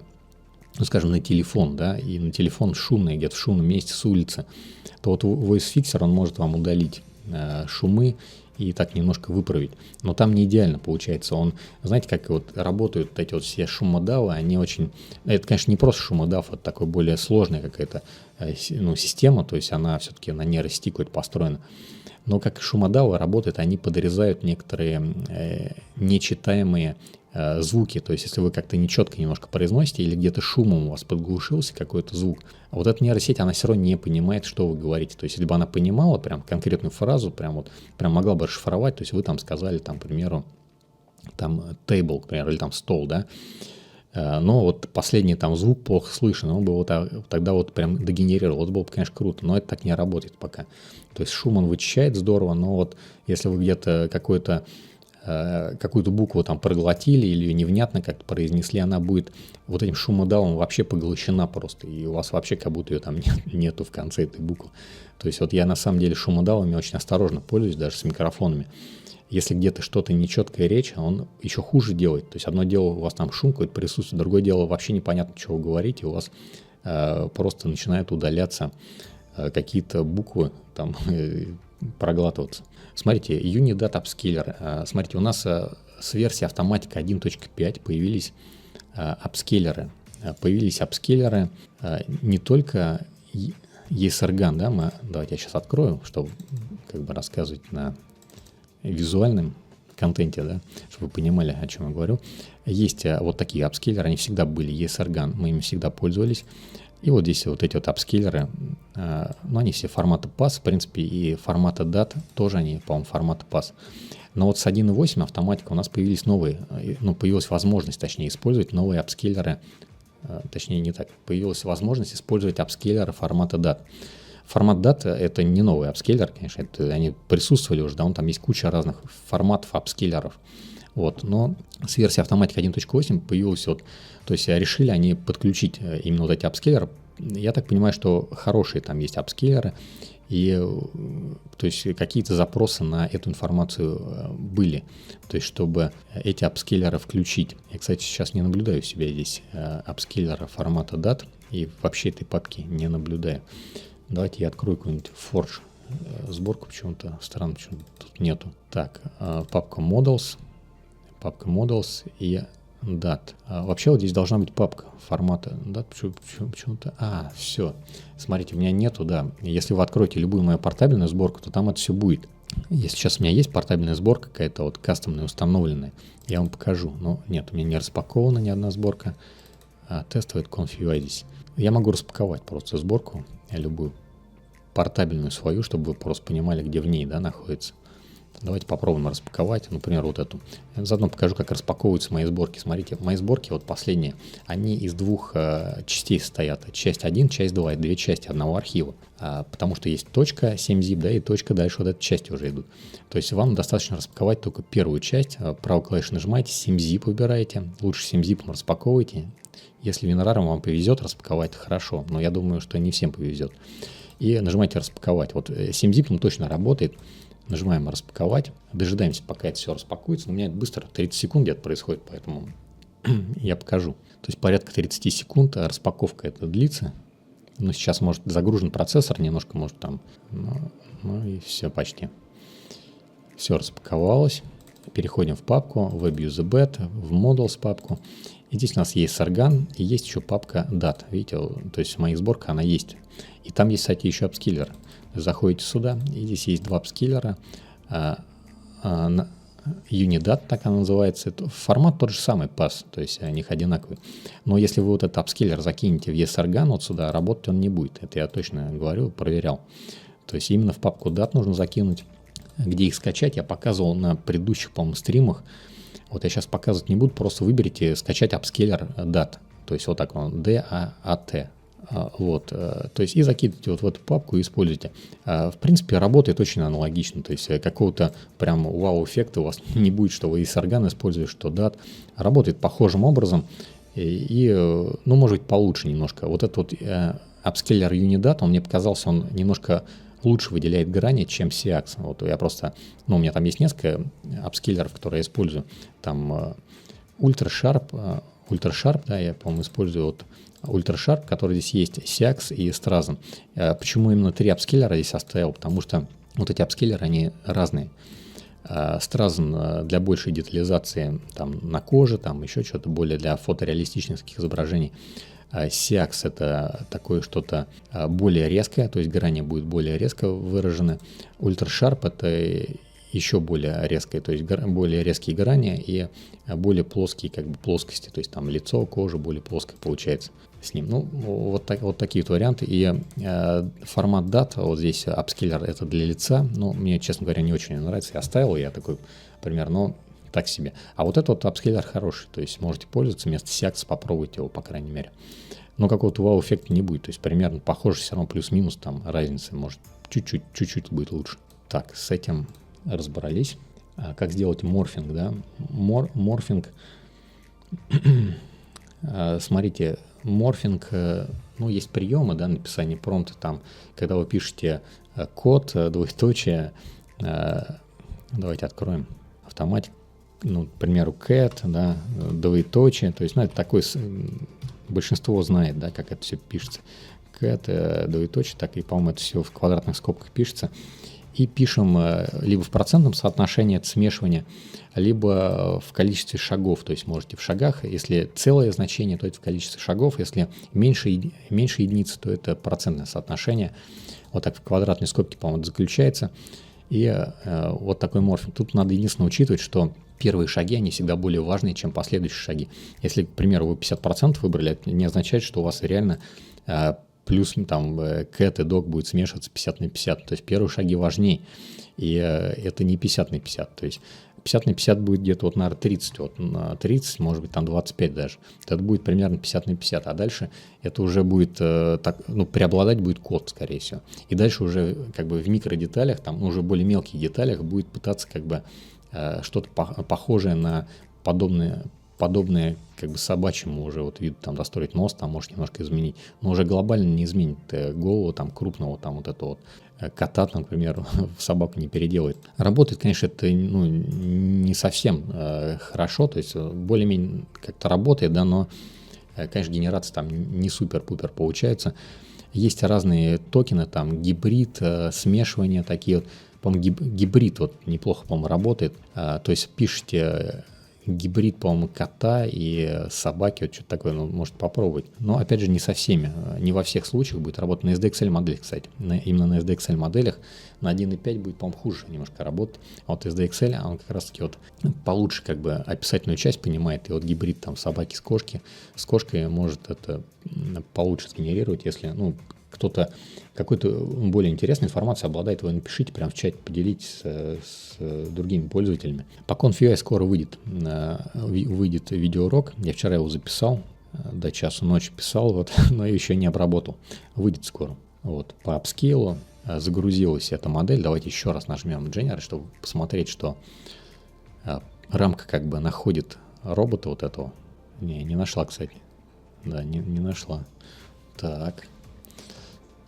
скажем, на телефон, да, и на телефон шумный, где-то в шумном месте с улицы, то вот Voice Fixer, он может вам удалить шумы и так немножко выправить. Но там не идеально получается. Он, знаете, как вот работают эти вот все шумодавы, они очень... Это, конечно, не просто шумодав, это такой более сложная какая-то система, то есть она все-таки на нейросети какой-то построена. Но как шумодавы работают, они подрезают некоторые нечитаемые звуки, то есть если вы как-то нечетко немножко произносите или где-то шумом у вас подглушился какой-то звук, а вот эта нейросеть, она все равно не понимает, что вы говорите. То есть если бы она понимала прям конкретную фразу, прям могла бы расшифровать, то есть вы там сказали, там, к примеру, там table, к примеру, или там стол, да, но вот последний там звук плохо слышен, он бы вот тогда вот прям дегенерировал, вот было бы, конечно, круто, но это так не работает пока. То есть шум он вычищает здорово, но вот если вы где-то какую-то букву там проглотили или ее невнятно как-то произнесли, она будет вот этим шумодавом вообще поглощена просто, и у вас вообще как будто ее там нету в конце этой буквы. То есть вот я на самом деле шумодавами очень осторожно пользуюсь, даже с микрофонами. если где-то что-то нечеткая речь, он еще хуже делает. То есть одно дело у вас там шум какой-то присутствует, другое дело вообще непонятно, что вы говорите, у вас просто начинают удаляться какие-то буквы, там проглатываться. Смотрите, Unidad Upscaler. Смотрите, у нас с версии автоматика 1.5 появились апскейлеры. Появились апскейлеры не только ESRGAN, да, давайте я сейчас открою, чтобы как бы рассказывать на визуальном контенте, да, чтобы вы понимали, о чем я говорю. Есть вот такие апскейлеры, они всегда были, ESRGAN, мы ими всегда пользовались. И вот здесь вот эти вот апскейлеры, ну, они все формата PAS, в принципе, и формата DAT тоже они, по-моему, формата PAS. Но вот с 1.8 автоматика у нас появились новые, ну, появилась возможность, точнее, использовать новые апскейлеры, точнее, не так, появилась возможность использовать апскейлеры формата DAT. Формат DAT — это не новый апскейлер, конечно, это, они присутствовали уже, да, он там есть куча разных форматов апскейлеров. Вот, но с версии автоматики 1.8 появилось вот, то есть решили они подключить именно вот эти апскейлеры. Я так понимаю, что хорошие там есть апскейлеры, и то есть какие-то запросы на эту информацию были, то есть чтобы эти апскейлеры включить. Я, кстати, сейчас не наблюдаю у себя здесь апскейлера формата DAT, и вообще этой папки не наблюдаю. Давайте я открою какую-нибудь Forge сборку, почему-то странно, почему тут нету. Так, папка Models и DAT. Вообще вот здесь должна быть папка формата DAT, почему-то... все. Смотрите, у меня нету, да. Если вы откроете любую мою портабельную сборку, то там это все будет. Если сейчас у меня есть портабельная сборка какая-то вот кастомная, установленная, я вам покажу. Но нет, у меня не распакована ни одна сборка. Тестовый config здесь. Я могу распаковать просто сборку, любую портабельную свою, чтобы вы просто понимали, где в ней, да, находится. Давайте попробуем распаковать, например, вот эту. Заодно покажу, как распаковываются мои сборки. Смотрите, мои сборки, вот последние, они из двух частей состоят. Часть 1, часть 2, и две части одного архива. Потому что есть точка 7zip, да, и точка дальше вот эти части уже идут. То есть вам достаточно распаковать только первую часть. Правой клавишей нажимаете, 7zip выбираете. Лучше 7zip распаковывайте. Если WinRAR вам повезет распаковать, хорошо. Но я думаю, что не всем повезет. И нажимаете распаковать. Вот 7zip точно работает. Нажимаем распаковать, дожидаемся, пока это все распакуется. Но у меня это быстро, 30 секунд где-то происходит, поэтому я покажу. То есть порядка 30 секунд распаковка это длится. Но сейчас может загружен процессор, немножко может там, ну и все почти. Все распаковалось. Переходим в папку WebUseBet, в Models папку. И здесь у нас есть ESRGAN и есть еще папка DAT. Видите, то есть моя сборка, она есть. И там есть, кстати, еще апскейлер. Заходите сюда, и здесь есть два апскейлера. Unidad, так она называется. Формат тот же самый, PAS, то есть у них одинаковый. Но если вы вот этот апскейлер закинете в ESRGAN вот сюда, работать он не будет. Это я точно говорю, проверял. То есть именно в папку DAT нужно закинуть. Где их скачать, я показывал на предыдущих, по-моему, стримах. Вот я сейчас показывать не буду, просто выберите скачать апскейлер DAT. То есть вот так он, DAT. Вот, то есть и закидывайте вот в эту папку и используйте. В принципе, работает очень аналогично, то есть какого-то прям вау-эффекта у вас не будет, что вы ESRGAN используете, что DAT. Работает похожим образом и ну, может быть, получше немножко. Вот этот вот апскейлер Unidad, он мне показался, он немножко лучше выделяет грани, чем CX. Вот я просто, ну, у меня там есть несколько апскейлеров, которые я использую. Там Ultra Sharp, да, я, по-моему, использую вот Ultra Sharp, который здесь есть, CX и Strazen. Почему именно 3 апскейлера здесь оставил? Потому что вот эти апскейлеры, они разные. Strazen для большей детализации там, на коже, там еще что-то более для фотореалистичных изображений. CX — это такое что-то более резкое, то есть грани будут более резко выражены. Ultra Sharp — это еще более резкое, то есть более резкие грани и более плоские как бы плоскости, то есть там лицо, кожа более плоская получается с ним. Ну, вот такие вот варианты. И формат DAT, вот здесь апскейлер это для лица, но мне, честно говоря, не очень нравится. Я оставил, я такой пример, но так себе. А вот этот вот апскейлер хороший, то есть можете пользоваться, вместо CX попробуйте его, по крайней мере. Но какого-то вау-эффекта не будет, то есть примерно похоже, все равно плюс-минус, там разница, может чуть-чуть будет лучше. Так, с этим разобрались. Как сделать морфинг, да? Морфинг. Смотрите, морфинг, ну, есть приемы, да, написание промпта, там, когда вы пишете код, двоеточие, давайте откроем автоматик, ну, к примеру, cat, да, двоеточие, то есть, ну, это такой, большинство знает, да, как это все пишется. Cat, двоеточие, так и, по-моему, это все в квадратных скобках пишется. И пишем либо в процентном соотношении это смешивание, либо в количестве шагов. То есть можете в шагах, если целое значение, то это в количестве шагов, если меньше единицы, то это процентное соотношение. Вот так в квадратной скобке, по-моему, заключается. И вот такой морфем. Тут надо единственное учитывать, что первые шаги, они всегда более важные, чем последующие шаги. Если, к примеру, вы 50% выбрали, это не означает, что у вас реально плюс там cat и dog будет смешиваться 50 на 50. То есть первые шаги важнее. И это не 50 на 50. То есть 50 на 50 будет где-то, вот, наверное, 30. Вот на 30, может быть, там 25 даже. Это будет примерно 50 на 50. А дальше это уже будет, преобладать будет код, скорее всего. И дальше уже как бы в микродеталях, там уже более мелких деталях будет пытаться как бы что-то похожее на подобное как бы собачьему уже вот виду, там достроить нос, там может немножко изменить, но уже глобально не изменит голову там крупного там вот этого вот кота, например, в собаку не переделает. Работает, конечно, это не совсем хорошо, то есть более-менее как-то работает, да, но, конечно, генерация там не супер-пупер получается. Есть разные токены, там гибрид, смешивание такие вот. По-моему, гибрид вот неплохо, по-моему, работает. То есть пишите гибрид, по-моему, кота и собаки, вот что-то такое, может попробовать. Но, опять же, не со всеми, не во всех случаях будет работать на SDXL моделях, кстати. Именно на SDXL моделях на 1.5 будет, по-моему, хуже немножко работать. А вот SDXL, он как раз-таки вот получше как бы описательную часть понимает, и вот гибрид там собаки с кошкой может это получше сгенерировать, если, кто-то какой-то более интересной информацией обладает, вы напишите прямо в чате, поделитесь с другими пользователями. По Conf.ui скоро выйдет видеоурок. Я вчера его записал, до часу ночи писал, вот, но еще не обработал. Выйдет скоро. Вот, по апскейлу загрузилась эта модель. Давайте еще раз нажмем Generate, чтобы посмотреть, что рамка как бы находит робота вот этого. Не нашла, кстати. Да, не нашла. Так.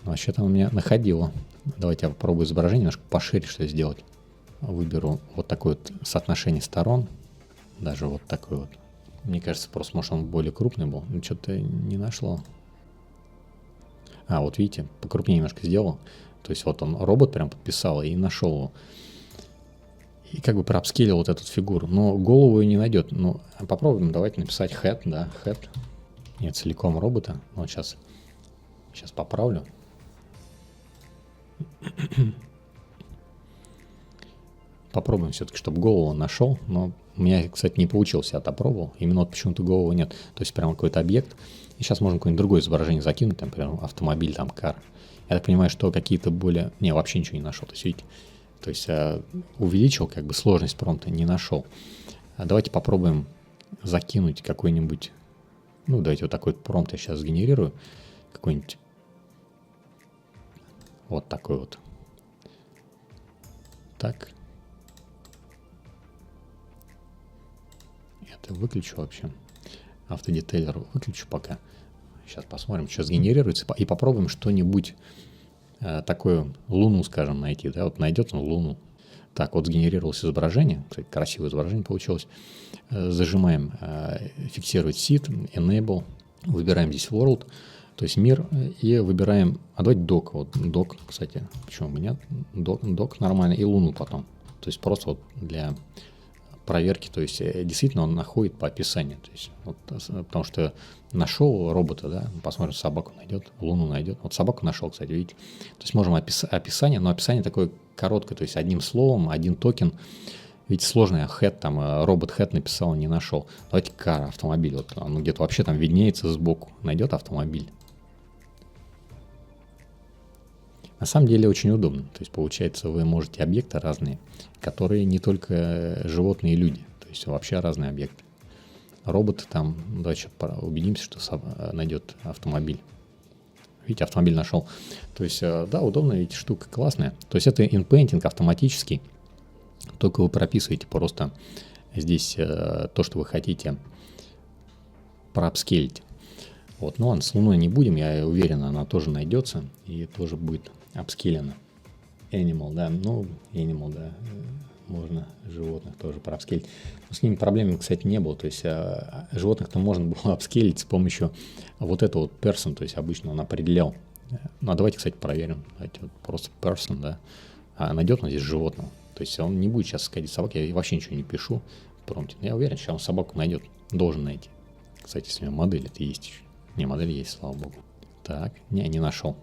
Вообще-то у меня находило. Давайте я попробую изображение немножко пошире что сделать. Выберу вот такое вот соотношение сторон. Даже вот такой вот. Мне кажется, просто, может, он более крупный был. Но что-то не нашло. Вот видите, покрупнее немножко сделал. То есть вот он, робот прям подписал и нашел его. И как бы проапскейлил вот эту фигуру. Но голову не найдет. Попробуем, давайте написать head, да, head. Нет, целиком робота. Вот сейчас поправлю. Попробуем все-таки, чтобы голову нашел. Но у меня, кстати, не получилось, я опробовал. Именно вот почему-то головы нет. То есть прямо какой-то объект. И сейчас можно какое-нибудь другое изображение закинуть, там, например, автомобиль, там, кар. Я так понимаю, что какие-то более... Не, вообще ничего не нашел. То есть, видите, то есть увеличил как бы сложность промпта, не нашел. Давайте попробуем закинуть какой-нибудь... давайте вот такой промпт я сейчас сгенерирую. Какой-нибудь... Вот такой вот. Так. Это выключу вообще. Автодетейлер выключу пока. Сейчас посмотрим, что сгенерируется. И попробуем что-нибудь такое, Луну, скажем, найти. Да, вот найдет он Луну. Так, вот сгенерировалось изображение. Кстати, красивое изображение получилось. Зажимаем фиксировать seed, enable. Выбираем здесь world. То есть мир, и выбираем, давайте док, вот док, кстати, почему бы нет, док нормально, и Луну потом. То есть просто вот для проверки, то есть действительно он находит по описанию. То есть, вот, потому что нашел робота, да, посмотрим, собаку найдет, Луну найдет. Вот собаку нашел, кстати, видите. То есть можем описание, но описание такое короткое, то есть одним словом, один токен. Видите, сложный head, там робот head написал, не нашел. Давайте car, автомобиль, вот он где-то вообще там виднеется сбоку, найдет автомобиль. На самом деле очень удобно. То есть, получается, вы можете объекты разные, которые не только животные и люди. То есть, вообще разные объекты. Роботы там, давайте убедимся, что найдет автомобиль. Видите, автомобиль нашел. То есть, да, удобно, видите, штука классная. То есть, это инпейнтинг автоматический. Только вы прописываете просто здесь то, что вы хотите проапскейлить. Вот, но с Луной не будем, я уверен, она тоже найдется и тоже будет апскейлена. Animal, да, animal, да, можно животных тоже проапскейлить. Но с ними проблем, кстати, не было. То есть животных-то можно было апскейлить с помощью вот этого вот person, то есть обычно он определял. Ну, а давайте, кстати, проверим. Давайте вот просто person, да. А найдет он здесь животного. То есть он не будет сейчас искать собаки, я вообще ничего не пишу в промпте. Но я уверен, что он собаку найдет, должен найти. Кстати, если у него модель это есть еще. Не, модель есть, слава богу. Так, не нашел.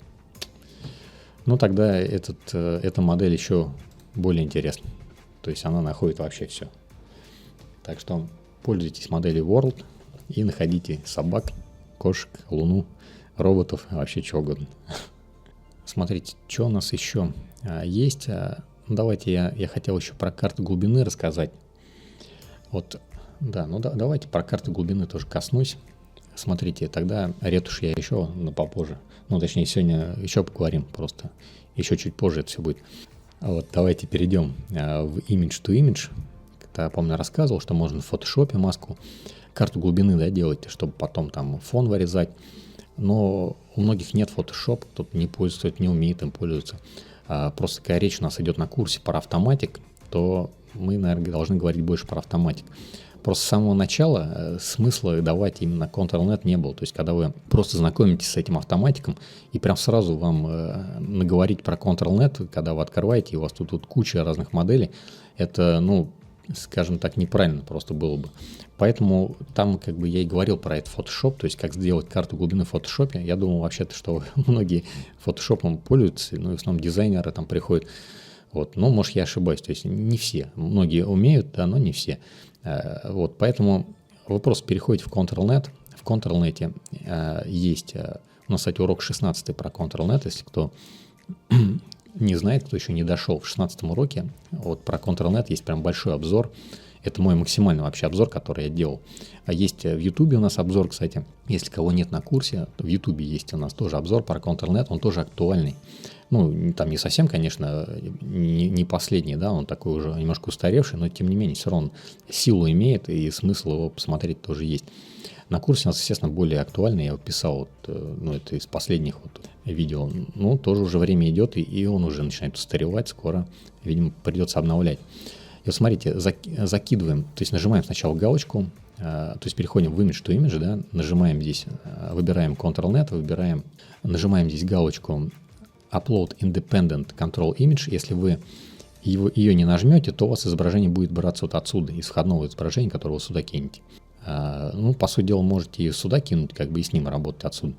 Ну, тогда эта модель еще более интересна. То есть она находит вообще все. Так что пользуйтесь моделью World и находите собак, кошек, луну, роботов, вообще чего угодно. Смотрите, что у нас еще есть. Давайте я хотел еще про карты глубины рассказать. Вот, да, давайте про карты глубины тоже коснусь. Смотрите, тогда ретушь я еще попозже. Ну, точнее, сегодня еще поговорим просто. Еще чуть позже это все будет. Вот, давайте перейдем в image to image. Я, помню, рассказывал, что можно в фотошопе маску, карту глубины, да, делать, чтобы потом там фон вырезать. Но у многих нет фотошоп, кто-то не пользуется, не умеет им пользоваться. Просто когда речь у нас идет на курсе про автоматик, то мы, наверное, должны говорить больше про автоматик. Просто с самого начала смысла давать именно Ctrl-Net не было. То есть, когда вы просто знакомитесь с этим автоматиком, и прям сразу вам наговорить про Ctrl-Net, когда вы открываете, и у вас тут куча разных моделей, это, ну, скажем так, неправильно просто было бы. Поэтому там как бы я и говорил про это Photoshop, то есть как сделать карту глубины в Photoshop. Я думал вообще-то, что многие Photoshop в ну и в основном дизайнеры там приходят. Вот. Но, может, я ошибаюсь, то есть не все. Многие умеют, да, но не все. Вот, поэтому вы просто переходите в Ctrl-Net. В Ctrl-Net есть у нас, кстати, урок 16 про Ctrl-Net, если кто не знает, кто еще не дошел в 16 уроке, вот про Ctrl-Net есть прям большой обзор. Это мой максимальный вообще обзор, который я делал. А есть в YouTube у нас обзор, кстати. Если кого нет на курсе, то в YouTube есть у нас тоже обзор про Ctrl-Net, он тоже актуальный. Ну, там не совсем, конечно, не последний, да, он такой уже немножко устаревший, но тем не менее все равно силу имеет и смысл его посмотреть тоже есть. На курсе у нас, естественно, более актуальный, я его писал, вот, ну, это из последних вот видео, ну, тоже уже время идет, и он уже начинает устаревать, скоро, видимо, придется обновлять. И вот смотрите, закидываем, то есть нажимаем сначала галочку, то есть переходим в image to image, да, нажимаем здесь, выбираем Ctrl-Net, нажимаем здесь галочку Upload Independent Control Image. Если вы ее не нажмете, то у вас изображение будет браться вот отсюда, из входного изображения, которое вы сюда кинете. Ну, по сути дела, можете и сюда кинуть, как бы и с ним работать отсюда.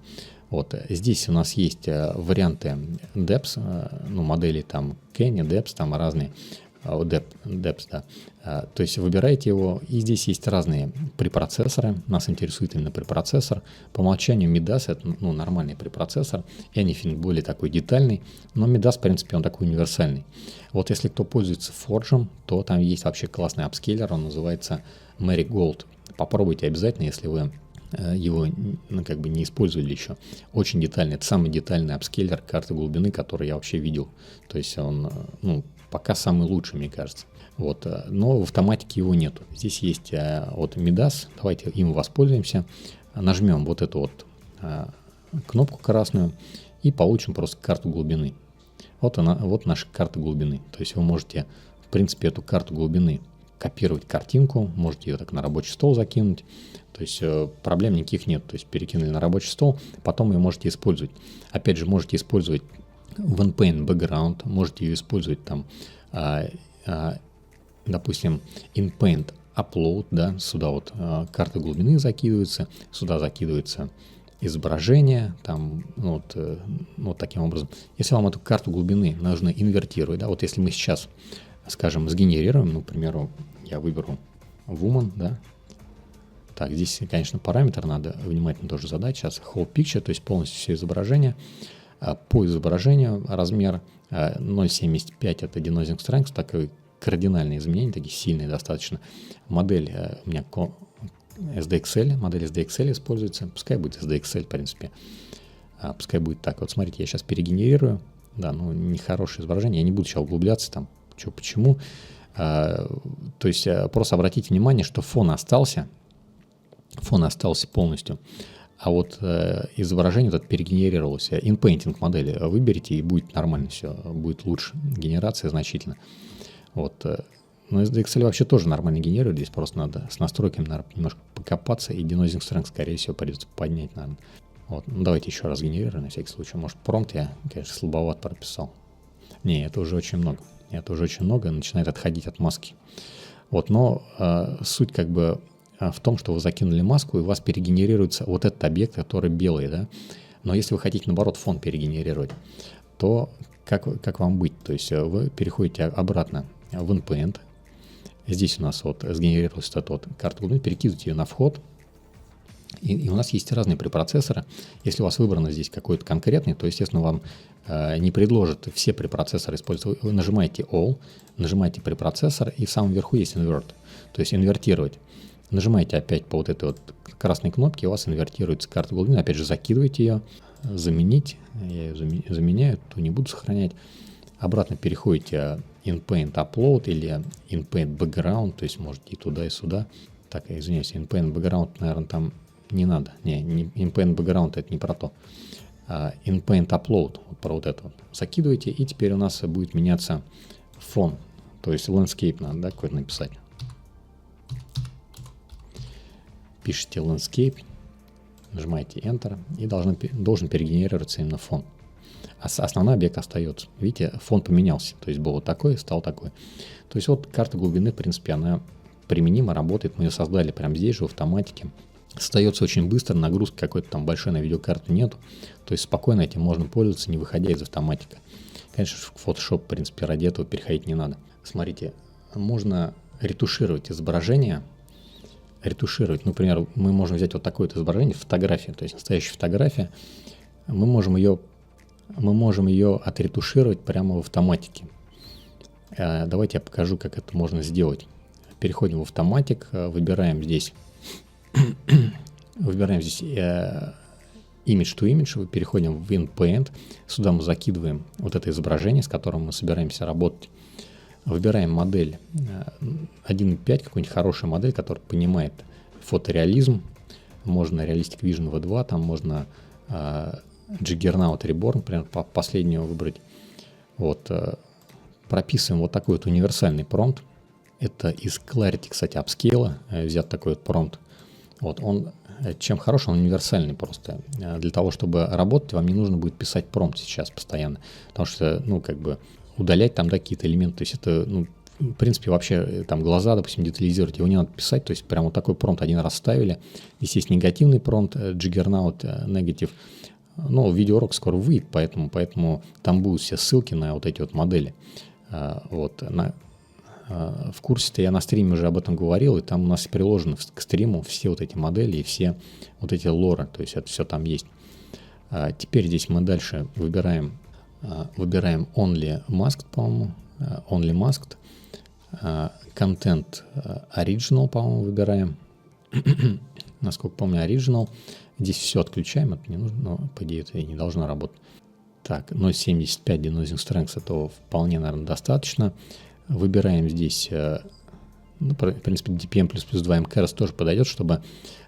Вот. Здесь у нас есть варианты Depth, ну, модели там Kenny, Depth, там разные. Depth, да. То есть выбираете его, и здесь есть разные препроцессоры. Нас интересует именно препроцессор. По умолчанию Midas — это, ну, нормальный препроцессор. Anything более такой детальный, но Midas, в принципе, он такой универсальный. Вот если кто пользуется Forge, то там есть вообще классный апскейлер, он называется Marigold. Попробуйте обязательно, если вы его, ну, как бы не использовали еще. Очень детальный. Это самый детальный апскейлер карты глубины, который я вообще видел. То есть он, ну, пока самый лучший, мне кажется. Вот. Но в автоматике его нету. Здесь есть вот Midas. Давайте им воспользуемся. Нажмем вот эту вот кнопку красную и получим просто карту глубины. Вот она, вот наша карта глубины. То есть вы можете, в принципе, эту карту глубины копировать картинку, можете ее так на рабочий стол закинуть. То есть проблем никаких нет. То есть перекинули на рабочий стол, потом ее можете использовать. Опять же, можете использовать в InPaint background, можете ее использовать там, допустим, InPaint upload, да, сюда вот карта глубины закидывается, сюда закидывается изображение, там, ну, вот таким образом. Если вам эту карту глубины нужно инвертировать, да, вот если мы сейчас, скажем, сгенерируем, ну, к примеру, я выберу woman, да. Так, здесь, конечно, параметр надо внимательно тоже задать. Сейчас whole picture, то есть полностью все изображение. По изображению размер 0.75 это denoising strength, такое кардинальные изменения, такие сильные достаточно. Модель у меня SDXL, модель SDXL используется, пускай будет SDXL, в принципе. Пускай будет так. Вот смотрите, я сейчас перегенерирую. Да, ну, нехорошее изображение, я не буду сейчас углубляться там, что, почему. То есть просто обратите внимание, что фон остался полностью, а вот изображение вот перегенерировалось. InPainting модели выберите, и будет нормально все, будет лучше. Генерация значительно. Вот, Но SDXL вообще тоже нормально генерирует. Здесь просто надо с настройками, наверное, немножко покопаться. И denoising strength, скорее всего, придется поднять, наверное. Вот. Ну, давайте еще раз генерирую на всякий случай. Может, промпт я, конечно, слабоват прописал. Не, это уже очень много. Это уже очень много. Начинает отходить от маски. Вот, но суть как бы в том, что вы закинули маску, и у вас перегенерируется вот этот объект, который белый, да. Но если вы хотите, наоборот, фон перегенерировать, то как вам быть? То есть вы переходите обратно в endpoint. Здесь у нас вот сгенерировалась эта вот карта глубины, перекидываете ее на вход. И у нас есть разные препроцессоры. Если у вас выбрано здесь какой-то конкретный, то, естественно, вам не предложат все препроцессоры использовать. Вы нажимаете All, нажимаете препроцессор, и в самом верху есть Invert, то есть инвертировать. Нажимаете опять по вот этой вот красной кнопке, у вас инвертируется карта глубины, опять же закидываете ее, заменить, я ее заменяю, то не буду сохранять. Обратно переходите InPaint Upload или InPaint Background, то есть можете и туда, и сюда. Так, я извиняюсь, InPaint Background, наверное, там не надо. Не InPaint Background это не про то. InPaint Upload, вот про вот это вот. Закидываете, и теперь у нас будет меняться фон. То есть landscape надо, да, какой-то написать. Пишите landscape, нажимаете Enter, и должен перегенерироваться именно фон. А основной объект остается. Видите, фон поменялся. То есть был вот такой, стал такой. То есть вот карта глубины, в принципе, она применима, работает. Мы ее создали прямо здесь же, в автоматике. Создается очень быстро, нагрузки какой-то там большой на видеокарту нету. То есть спокойно этим можно пользоваться, не выходя из автоматика. Конечно, в Photoshop, в принципе, ради этого переходить не надо. Смотрите, можно ретушировать изображение. Ретушировать, например, мы можем взять вот такое вот изображение, фотография, то есть настоящая фотография. Мы можем ее отретушировать прямо в автоматике. Давайте я покажу, как это можно сделать. Переходим в автоматик, выбираем здесь image to image, переходим в InPaint. Сюда мы закидываем вот это изображение, с которым мы собираемся работать. Выбираем модель 1.5, какую-нибудь хорошую модель, которая понимает фотореализм. Можно Realistic Vision V2, там можно Juggernaut Reborn, например, последнего выбрать. Вот, прописываем вот такой вот универсальный промпт. Это из Clarity, кстати, апскейла взят такой вот промпт. Вот он, чем хорош, он универсальный просто. Для того, чтобы работать, вам не нужно будет писать промпт сейчас постоянно. Потому что, ну, как бы удалять там, да, какие-то элементы. То есть это, ну, в принципе, вообще там глаза, допустим, детализировать, его не надо писать. То есть прям вот такой промпт один раз ставили. Здесь есть негативный промпт, Juggernaut Negative. Но видеоурок скоро выйдет, поэтому там будут все ссылки на вот эти вот модели. Вот, в курсе-то я на стриме уже об этом говорил, и там у нас приложены к стриму все вот эти модели и все вот эти лоры, то есть это все там есть. Теперь здесь мы дальше выбираем Only Masked, по-моему, Only Masked, Content Original, по-моему, выбираем, насколько помню, Original. Здесь все отключаем, это не нужно, но по идее это и не должно работать. Так, 0.75 denoising strength, этого вполне, наверное, достаточно. Выбираем здесь, ну, в принципе, DPM++ 2 MKRS тоже подойдет, чтобы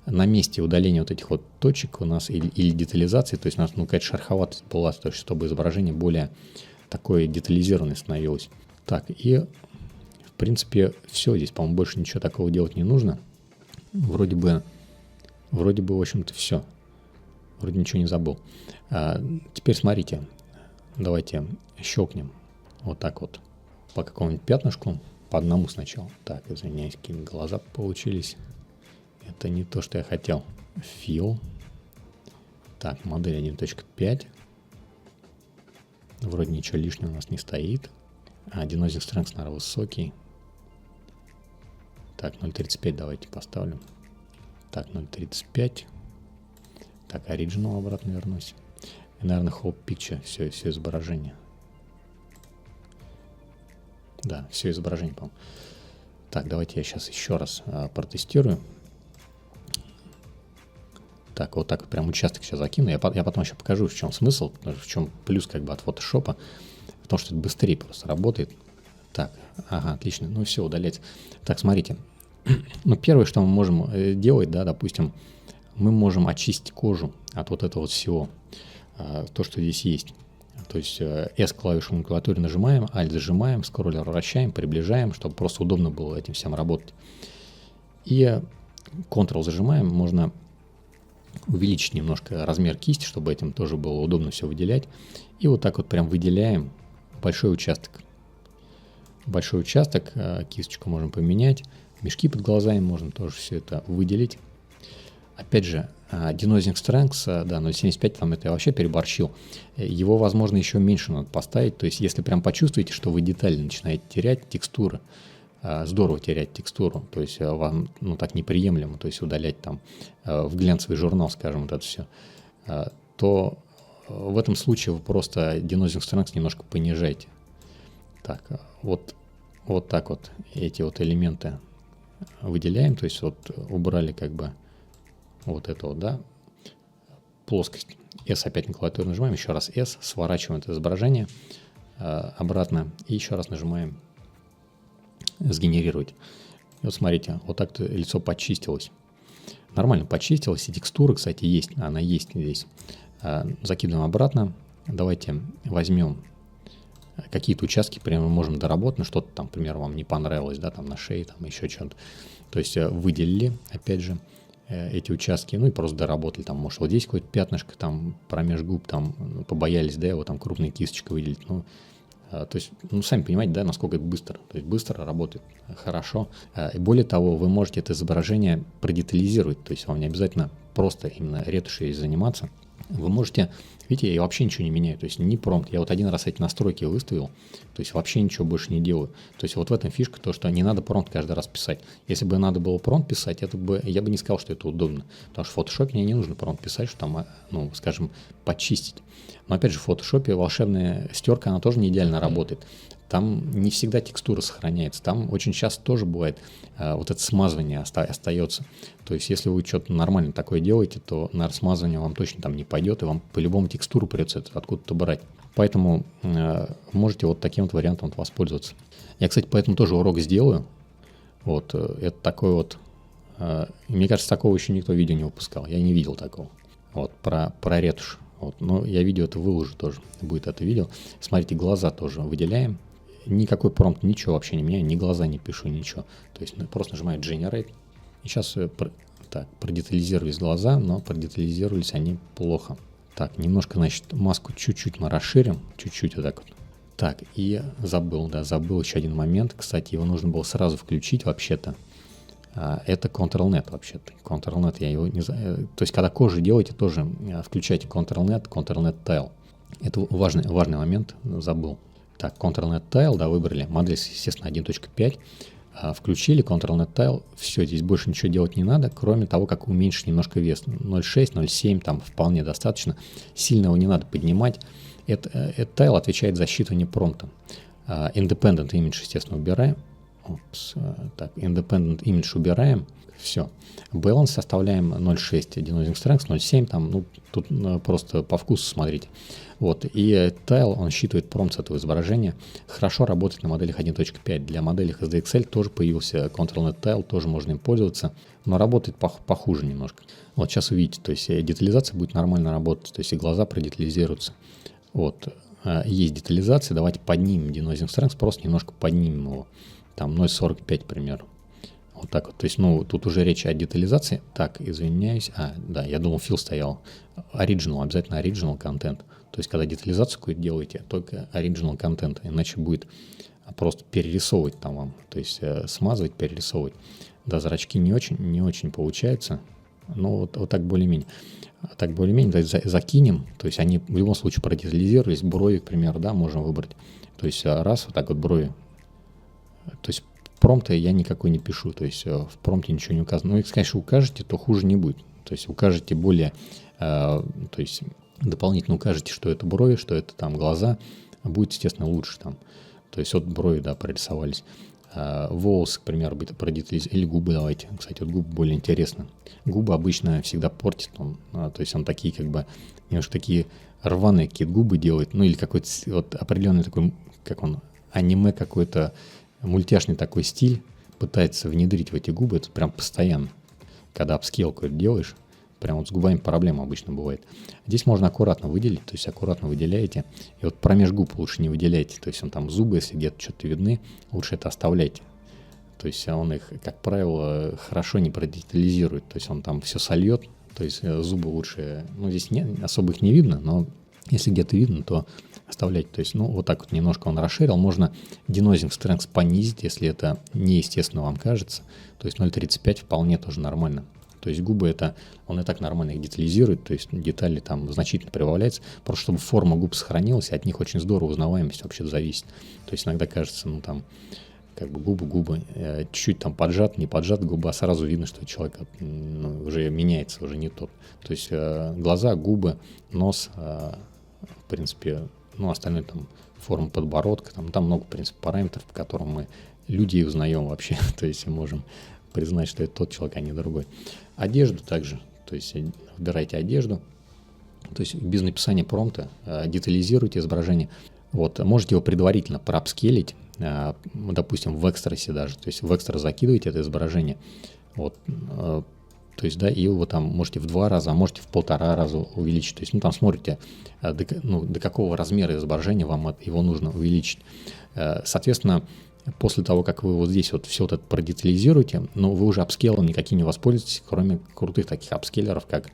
на месте удаления вот этих вот точек у нас или детализации, то есть у нас, ну, какая-то шероховатость была, то есть чтобы изображение более такое детализированное становилось. Так, и, в принципе, все, здесь, по-моему, больше ничего такого делать не нужно. Вроде бы, в общем-то, все. Вроде ничего не забыл. Теперь смотрите, давайте щелкнем вот так вот по какому-нибудь пятнышку, по одному сначала. Так, извиняюсь, какие глаза получились. Это не то, что я хотел. Fill. Так, модель 1.5. Вроде ничего лишнего у нас не стоит. Denoising strength, наверное, высокий. Так, 0.35 давайте поставлю. Так, 0.35. Так, Original обратно вернусь. И, наверное, Whole Picture, все изображение. Да, все изображение, по-моему. Так, давайте я сейчас еще раз протестирую. Так, вот так прям участок сейчас закину. Я потом еще покажу, в чем смысл, в чем плюс как бы от фотошопа. Потому что это быстрее просто работает. Так, ага, отлично. Ну все, удалять. Так, смотрите. Ну, первое, что мы можем делать, да, допустим, мы можем очистить кожу от вот этого вот всего, то, что здесь есть. То есть S-клавишу на клавиатуре нажимаем, Alt зажимаем, скроллер вращаем, приближаем, чтобы просто удобно было этим всем работать. И Ctrl зажимаем, можно увеличить немножко размер кисти, чтобы этим тоже было удобно все выделять. И вот так вот прям выделяем большой участок. Большой участок, кисточку можем поменять, мешки под глазами можно тоже все это выделить. Опять же, Denoising Strength, да, 0.75, там это я вообще переборщил. Его, возможно, еще меньше надо поставить. То есть, если прям почувствуете, что вы детали начинаете терять, текстуры, здорово терять текстуру, то есть вам так неприемлемо, то есть удалять там в глянцевый журнал, скажем, вот это все, то в этом случае вы просто Denoising Strength немножко понижаете. Так, вот так вот эти вот элементы выделяем, то есть вот убрали как бы вот это вот, да, плоскость. S опять на клавиатуру нажимаем, еще раз S, сворачиваем это изображение обратно и еще раз нажимаем сгенерировать. И вот смотрите, вот так-то лицо почистилось. Нормально почистилось, и текстура, кстати, есть, она есть здесь. Закидываем обратно. Давайте возьмем какие-то участки, прямо мы можем доработать, что-то там, например, вам не понравилось, да, там на шее, там еще что-то. То есть выделили, опять же, эти участки, ну и просто доработали, там, может, вот здесь какое-то пятнышко, там, промеж губ, там, побоялись, да, его там крупной кисточкой выделить, ну, то есть, сами понимаете, да, насколько это быстро. То есть быстро работает, хорошо. И более того, вы можете это изображение продетализировать, то есть вам не обязательно просто именно ретушью заниматься. Вы можете, видите, я вообще ничего не меняю, то есть не промпт. Я вот один раз эти настройки выставил, то есть вообще ничего больше не делаю. То есть вот в этом фишка, то, что не надо промпт каждый раз писать. Если бы надо было промпт писать, я бы не сказал, что это удобно. Потому что в Photoshop мне не нужно промпт писать, что там, ну, скажем, почистить. Но опять же, в Photoshop волшебная стерка, она тоже не идеально работает. Там не всегда текстура сохраняется. Там очень часто тоже бывает вот это смазывание остается. То есть, если вы что-то нормально такое делаете, то на смазывание вам точно там не пойдет, и вам по-любому текстуру придется откуда-то брать. Поэтому можете вот таким вот вариантом воспользоваться. Я, кстати, поэтому тоже урок сделаю. Вот, это такой вот... Мне кажется, такого еще никто видео не выпускал. Я не видел такого. Вот, про ретушь. Вот, но я видео это выложу тоже. Будет это видео. Смотрите, глаза тоже выделяем. Никакой промпт, ничего вообще не меняю, ни глаза не пишу, ничего. То есть просто нажимаю Generate. И сейчас продетализировались глаза, но продетализировались они плохо. Так, немножко, значит, маску чуть-чуть мы расширим. Чуть-чуть вот так вот. Так, и забыл еще один момент. Кстати, его нужно было сразу включить вообще-то. Это Ctrl-Net вообще-то. Ctrl-Net я его не знаю. То есть, когда кожу делаете, тоже включайте Ctrl-Net Tile. Это важный момент, забыл. Так, Ctrl-Net Tile, да, выбрали. Модель, естественно, 1.5. Включили Ctrl-Net Tile. Все, здесь больше ничего делать не надо, кроме того, как уменьшить немножко вес. 0.6, 0.7, там вполне достаточно. Сильно его не надо поднимать. Этот Tile отвечает за считывание промпта. Independent Image, естественно, убираем. Так, Independent Image убираем. Все. Balance оставляем 0.6, Denoising Strength 0.7, там, ну, тут просто по вкусу смотрите. Вот, и Tile, он считывает промпт с этого изображения. Хорошо работает на моделях 1.5. Для моделей SDXL тоже появился Ctrl-Net Tile, тоже можно им пользоваться, но работает похуже немножко. Вот сейчас увидите, то есть детализация будет нормально работать, то есть и глаза продетализируются. Вот, есть детализация, давайте поднимем Denoising Strength, просто немножко поднимем его, там 0.45, к примеру. Вот так вот. То есть, ну, тут уже речь о детализации. Так, извиняюсь. Да, я думал, фил стоял. Original, обязательно original контент. То есть, когда детализацию какую-то делаете, только original контент. Иначе будет просто перерисовывать там вам. То есть, смазывать, перерисовывать. Да, зрачки не очень получается. Но вот так более-менее. Так более-менее, то есть, закинем. То есть, они в любом случае продетализировались. Брови, к примеру, да, можем выбрать. То есть, раз, вот так вот брови. То есть, промпта я никакой не пишу, то есть в промпте ничего не указано. Ну, если, конечно, укажете, то хуже не будет. То есть укажете более, то есть дополнительно укажете, что это брови, что это там глаза, будет, естественно, лучше там. То есть вот брови, да, прорисовались. Волосы, к примеру, продетализировать, или губы давайте. Кстати, вот губы более интересно. Губы обычно всегда портит он, то есть он такие как бы, немножко такие рваные какие-то губы делает, ну или какой-то вот определенный такой, как он, аниме какой-то, мультяшный такой стиль пытается внедрить в эти губы, это прям постоянно. Когда апскейл какой-то делаешь, Прям вот с губами проблема обычно бывает. Здесь можно аккуратно выделить, то есть аккуратно выделяете. И вот промеж губ лучше не выделяйте. То есть он там зубы, если где-то что-то видны, лучше это оставляйте. То есть он их, как правило, хорошо не продетализирует. То есть он там все сольет. То есть зубы лучше, ну здесь особо их не видно, но если где-то видно, то оставлять. То есть, ну, вот так вот немножко он расширил. Можно denoising strength понизить, если это неестественно вам кажется. То есть 0,35 вполне тоже нормально. То есть губы это, он и так нормально их детализирует, то есть детали там значительно прибавляются, просто чтобы форма губ сохранилась, от них очень здорово узнаваемость вообще зависит. То есть иногда кажется, ну там, как бы губы, чуть-чуть там поджат, не поджат губа, сразу видно, что человек уже меняется, уже не тот. То есть глаза, губы, нос, в принципе, ну, остальное там форма подбородка, там много, в принципе, параметров, по которым мы людей узнаем вообще, то есть мы можем признать, что это тот человек, а не другой. Одежду также, то есть выбирайте одежду, то есть без написания промпта детализируйте изображение. Вот, можете его предварительно проапскейлить, допустим, в экстрасе даже, то есть в экстра закидываете это изображение, вот, то есть, да, и его там можете в 2 раза, а можете в 1,5 раза увеличить. То есть, ну, там смотрите, до какого размера изображения вам его нужно увеличить. Соответственно, после того, как вы вот здесь вот все вот это продетализируете, но вы уже апскейлом никаким не воспользуетесь, кроме крутых таких апскейлеров, как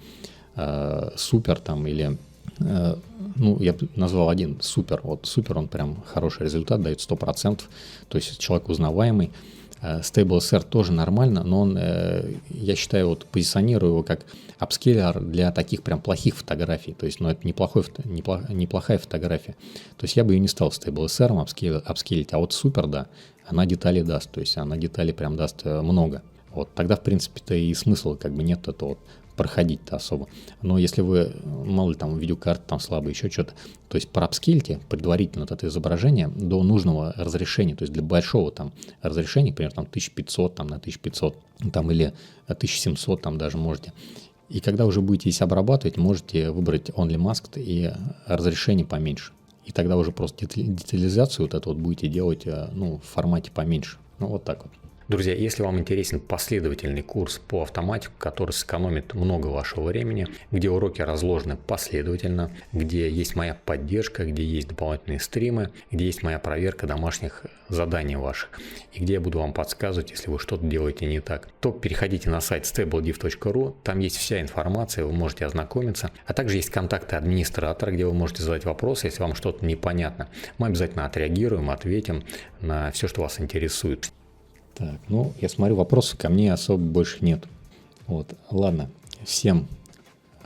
Супер там или, ну, я назвал один Супер. Вот Супер, он прям хороший результат, дает 100%, то есть человек узнаваемый. Stable SR тоже нормально, но он, я считаю, вот позиционирую его как апскейлер для таких прям плохих фотографий. То есть, ну, это неплохая фотография. То есть я бы ее не стал Stable SR апскейлить, а вот Супер, да, она детали даст, то есть она деталей прям даст много. Вот тогда, в принципе-то и смысла как бы нет этого вот проходить-то особо. Но если вы, мало ли там видеокарты там слабые, еще что-то, то есть проапскейльте предварительно вот это изображение до нужного разрешения, то есть для большого там разрешения, например, там 1500 там, на 1500 там, или 1700 там даже можете. И когда уже будете здесь обрабатывать, можете выбрать Only Masked и разрешение поменьше. И тогда уже просто детализацию вот эту вот будете делать, ну, в формате поменьше. Ну, вот так вот. Друзья, если вам интересен последовательный курс по автоматику, который сэкономит много вашего времени, где уроки разложены последовательно, где есть моя поддержка, где есть дополнительные стримы, где есть моя проверка домашних заданий ваших, и где я буду вам подсказывать, если вы что-то делаете не так, то переходите на сайт stablediv.ru, там есть вся информация, вы можете ознакомиться, а также есть контакты администратора, где вы можете задать вопросы, если вам что-то непонятно. Мы обязательно отреагируем, ответим на все, что вас интересует. Так, ну, я смотрю, вопросов ко мне особо больше нет. Вот, ладно, всем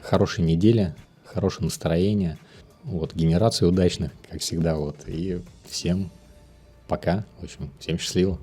хорошей недели, хорошего настроения, вот, генерации удачных, как всегда, вот, и всем пока, в общем, всем счастливо.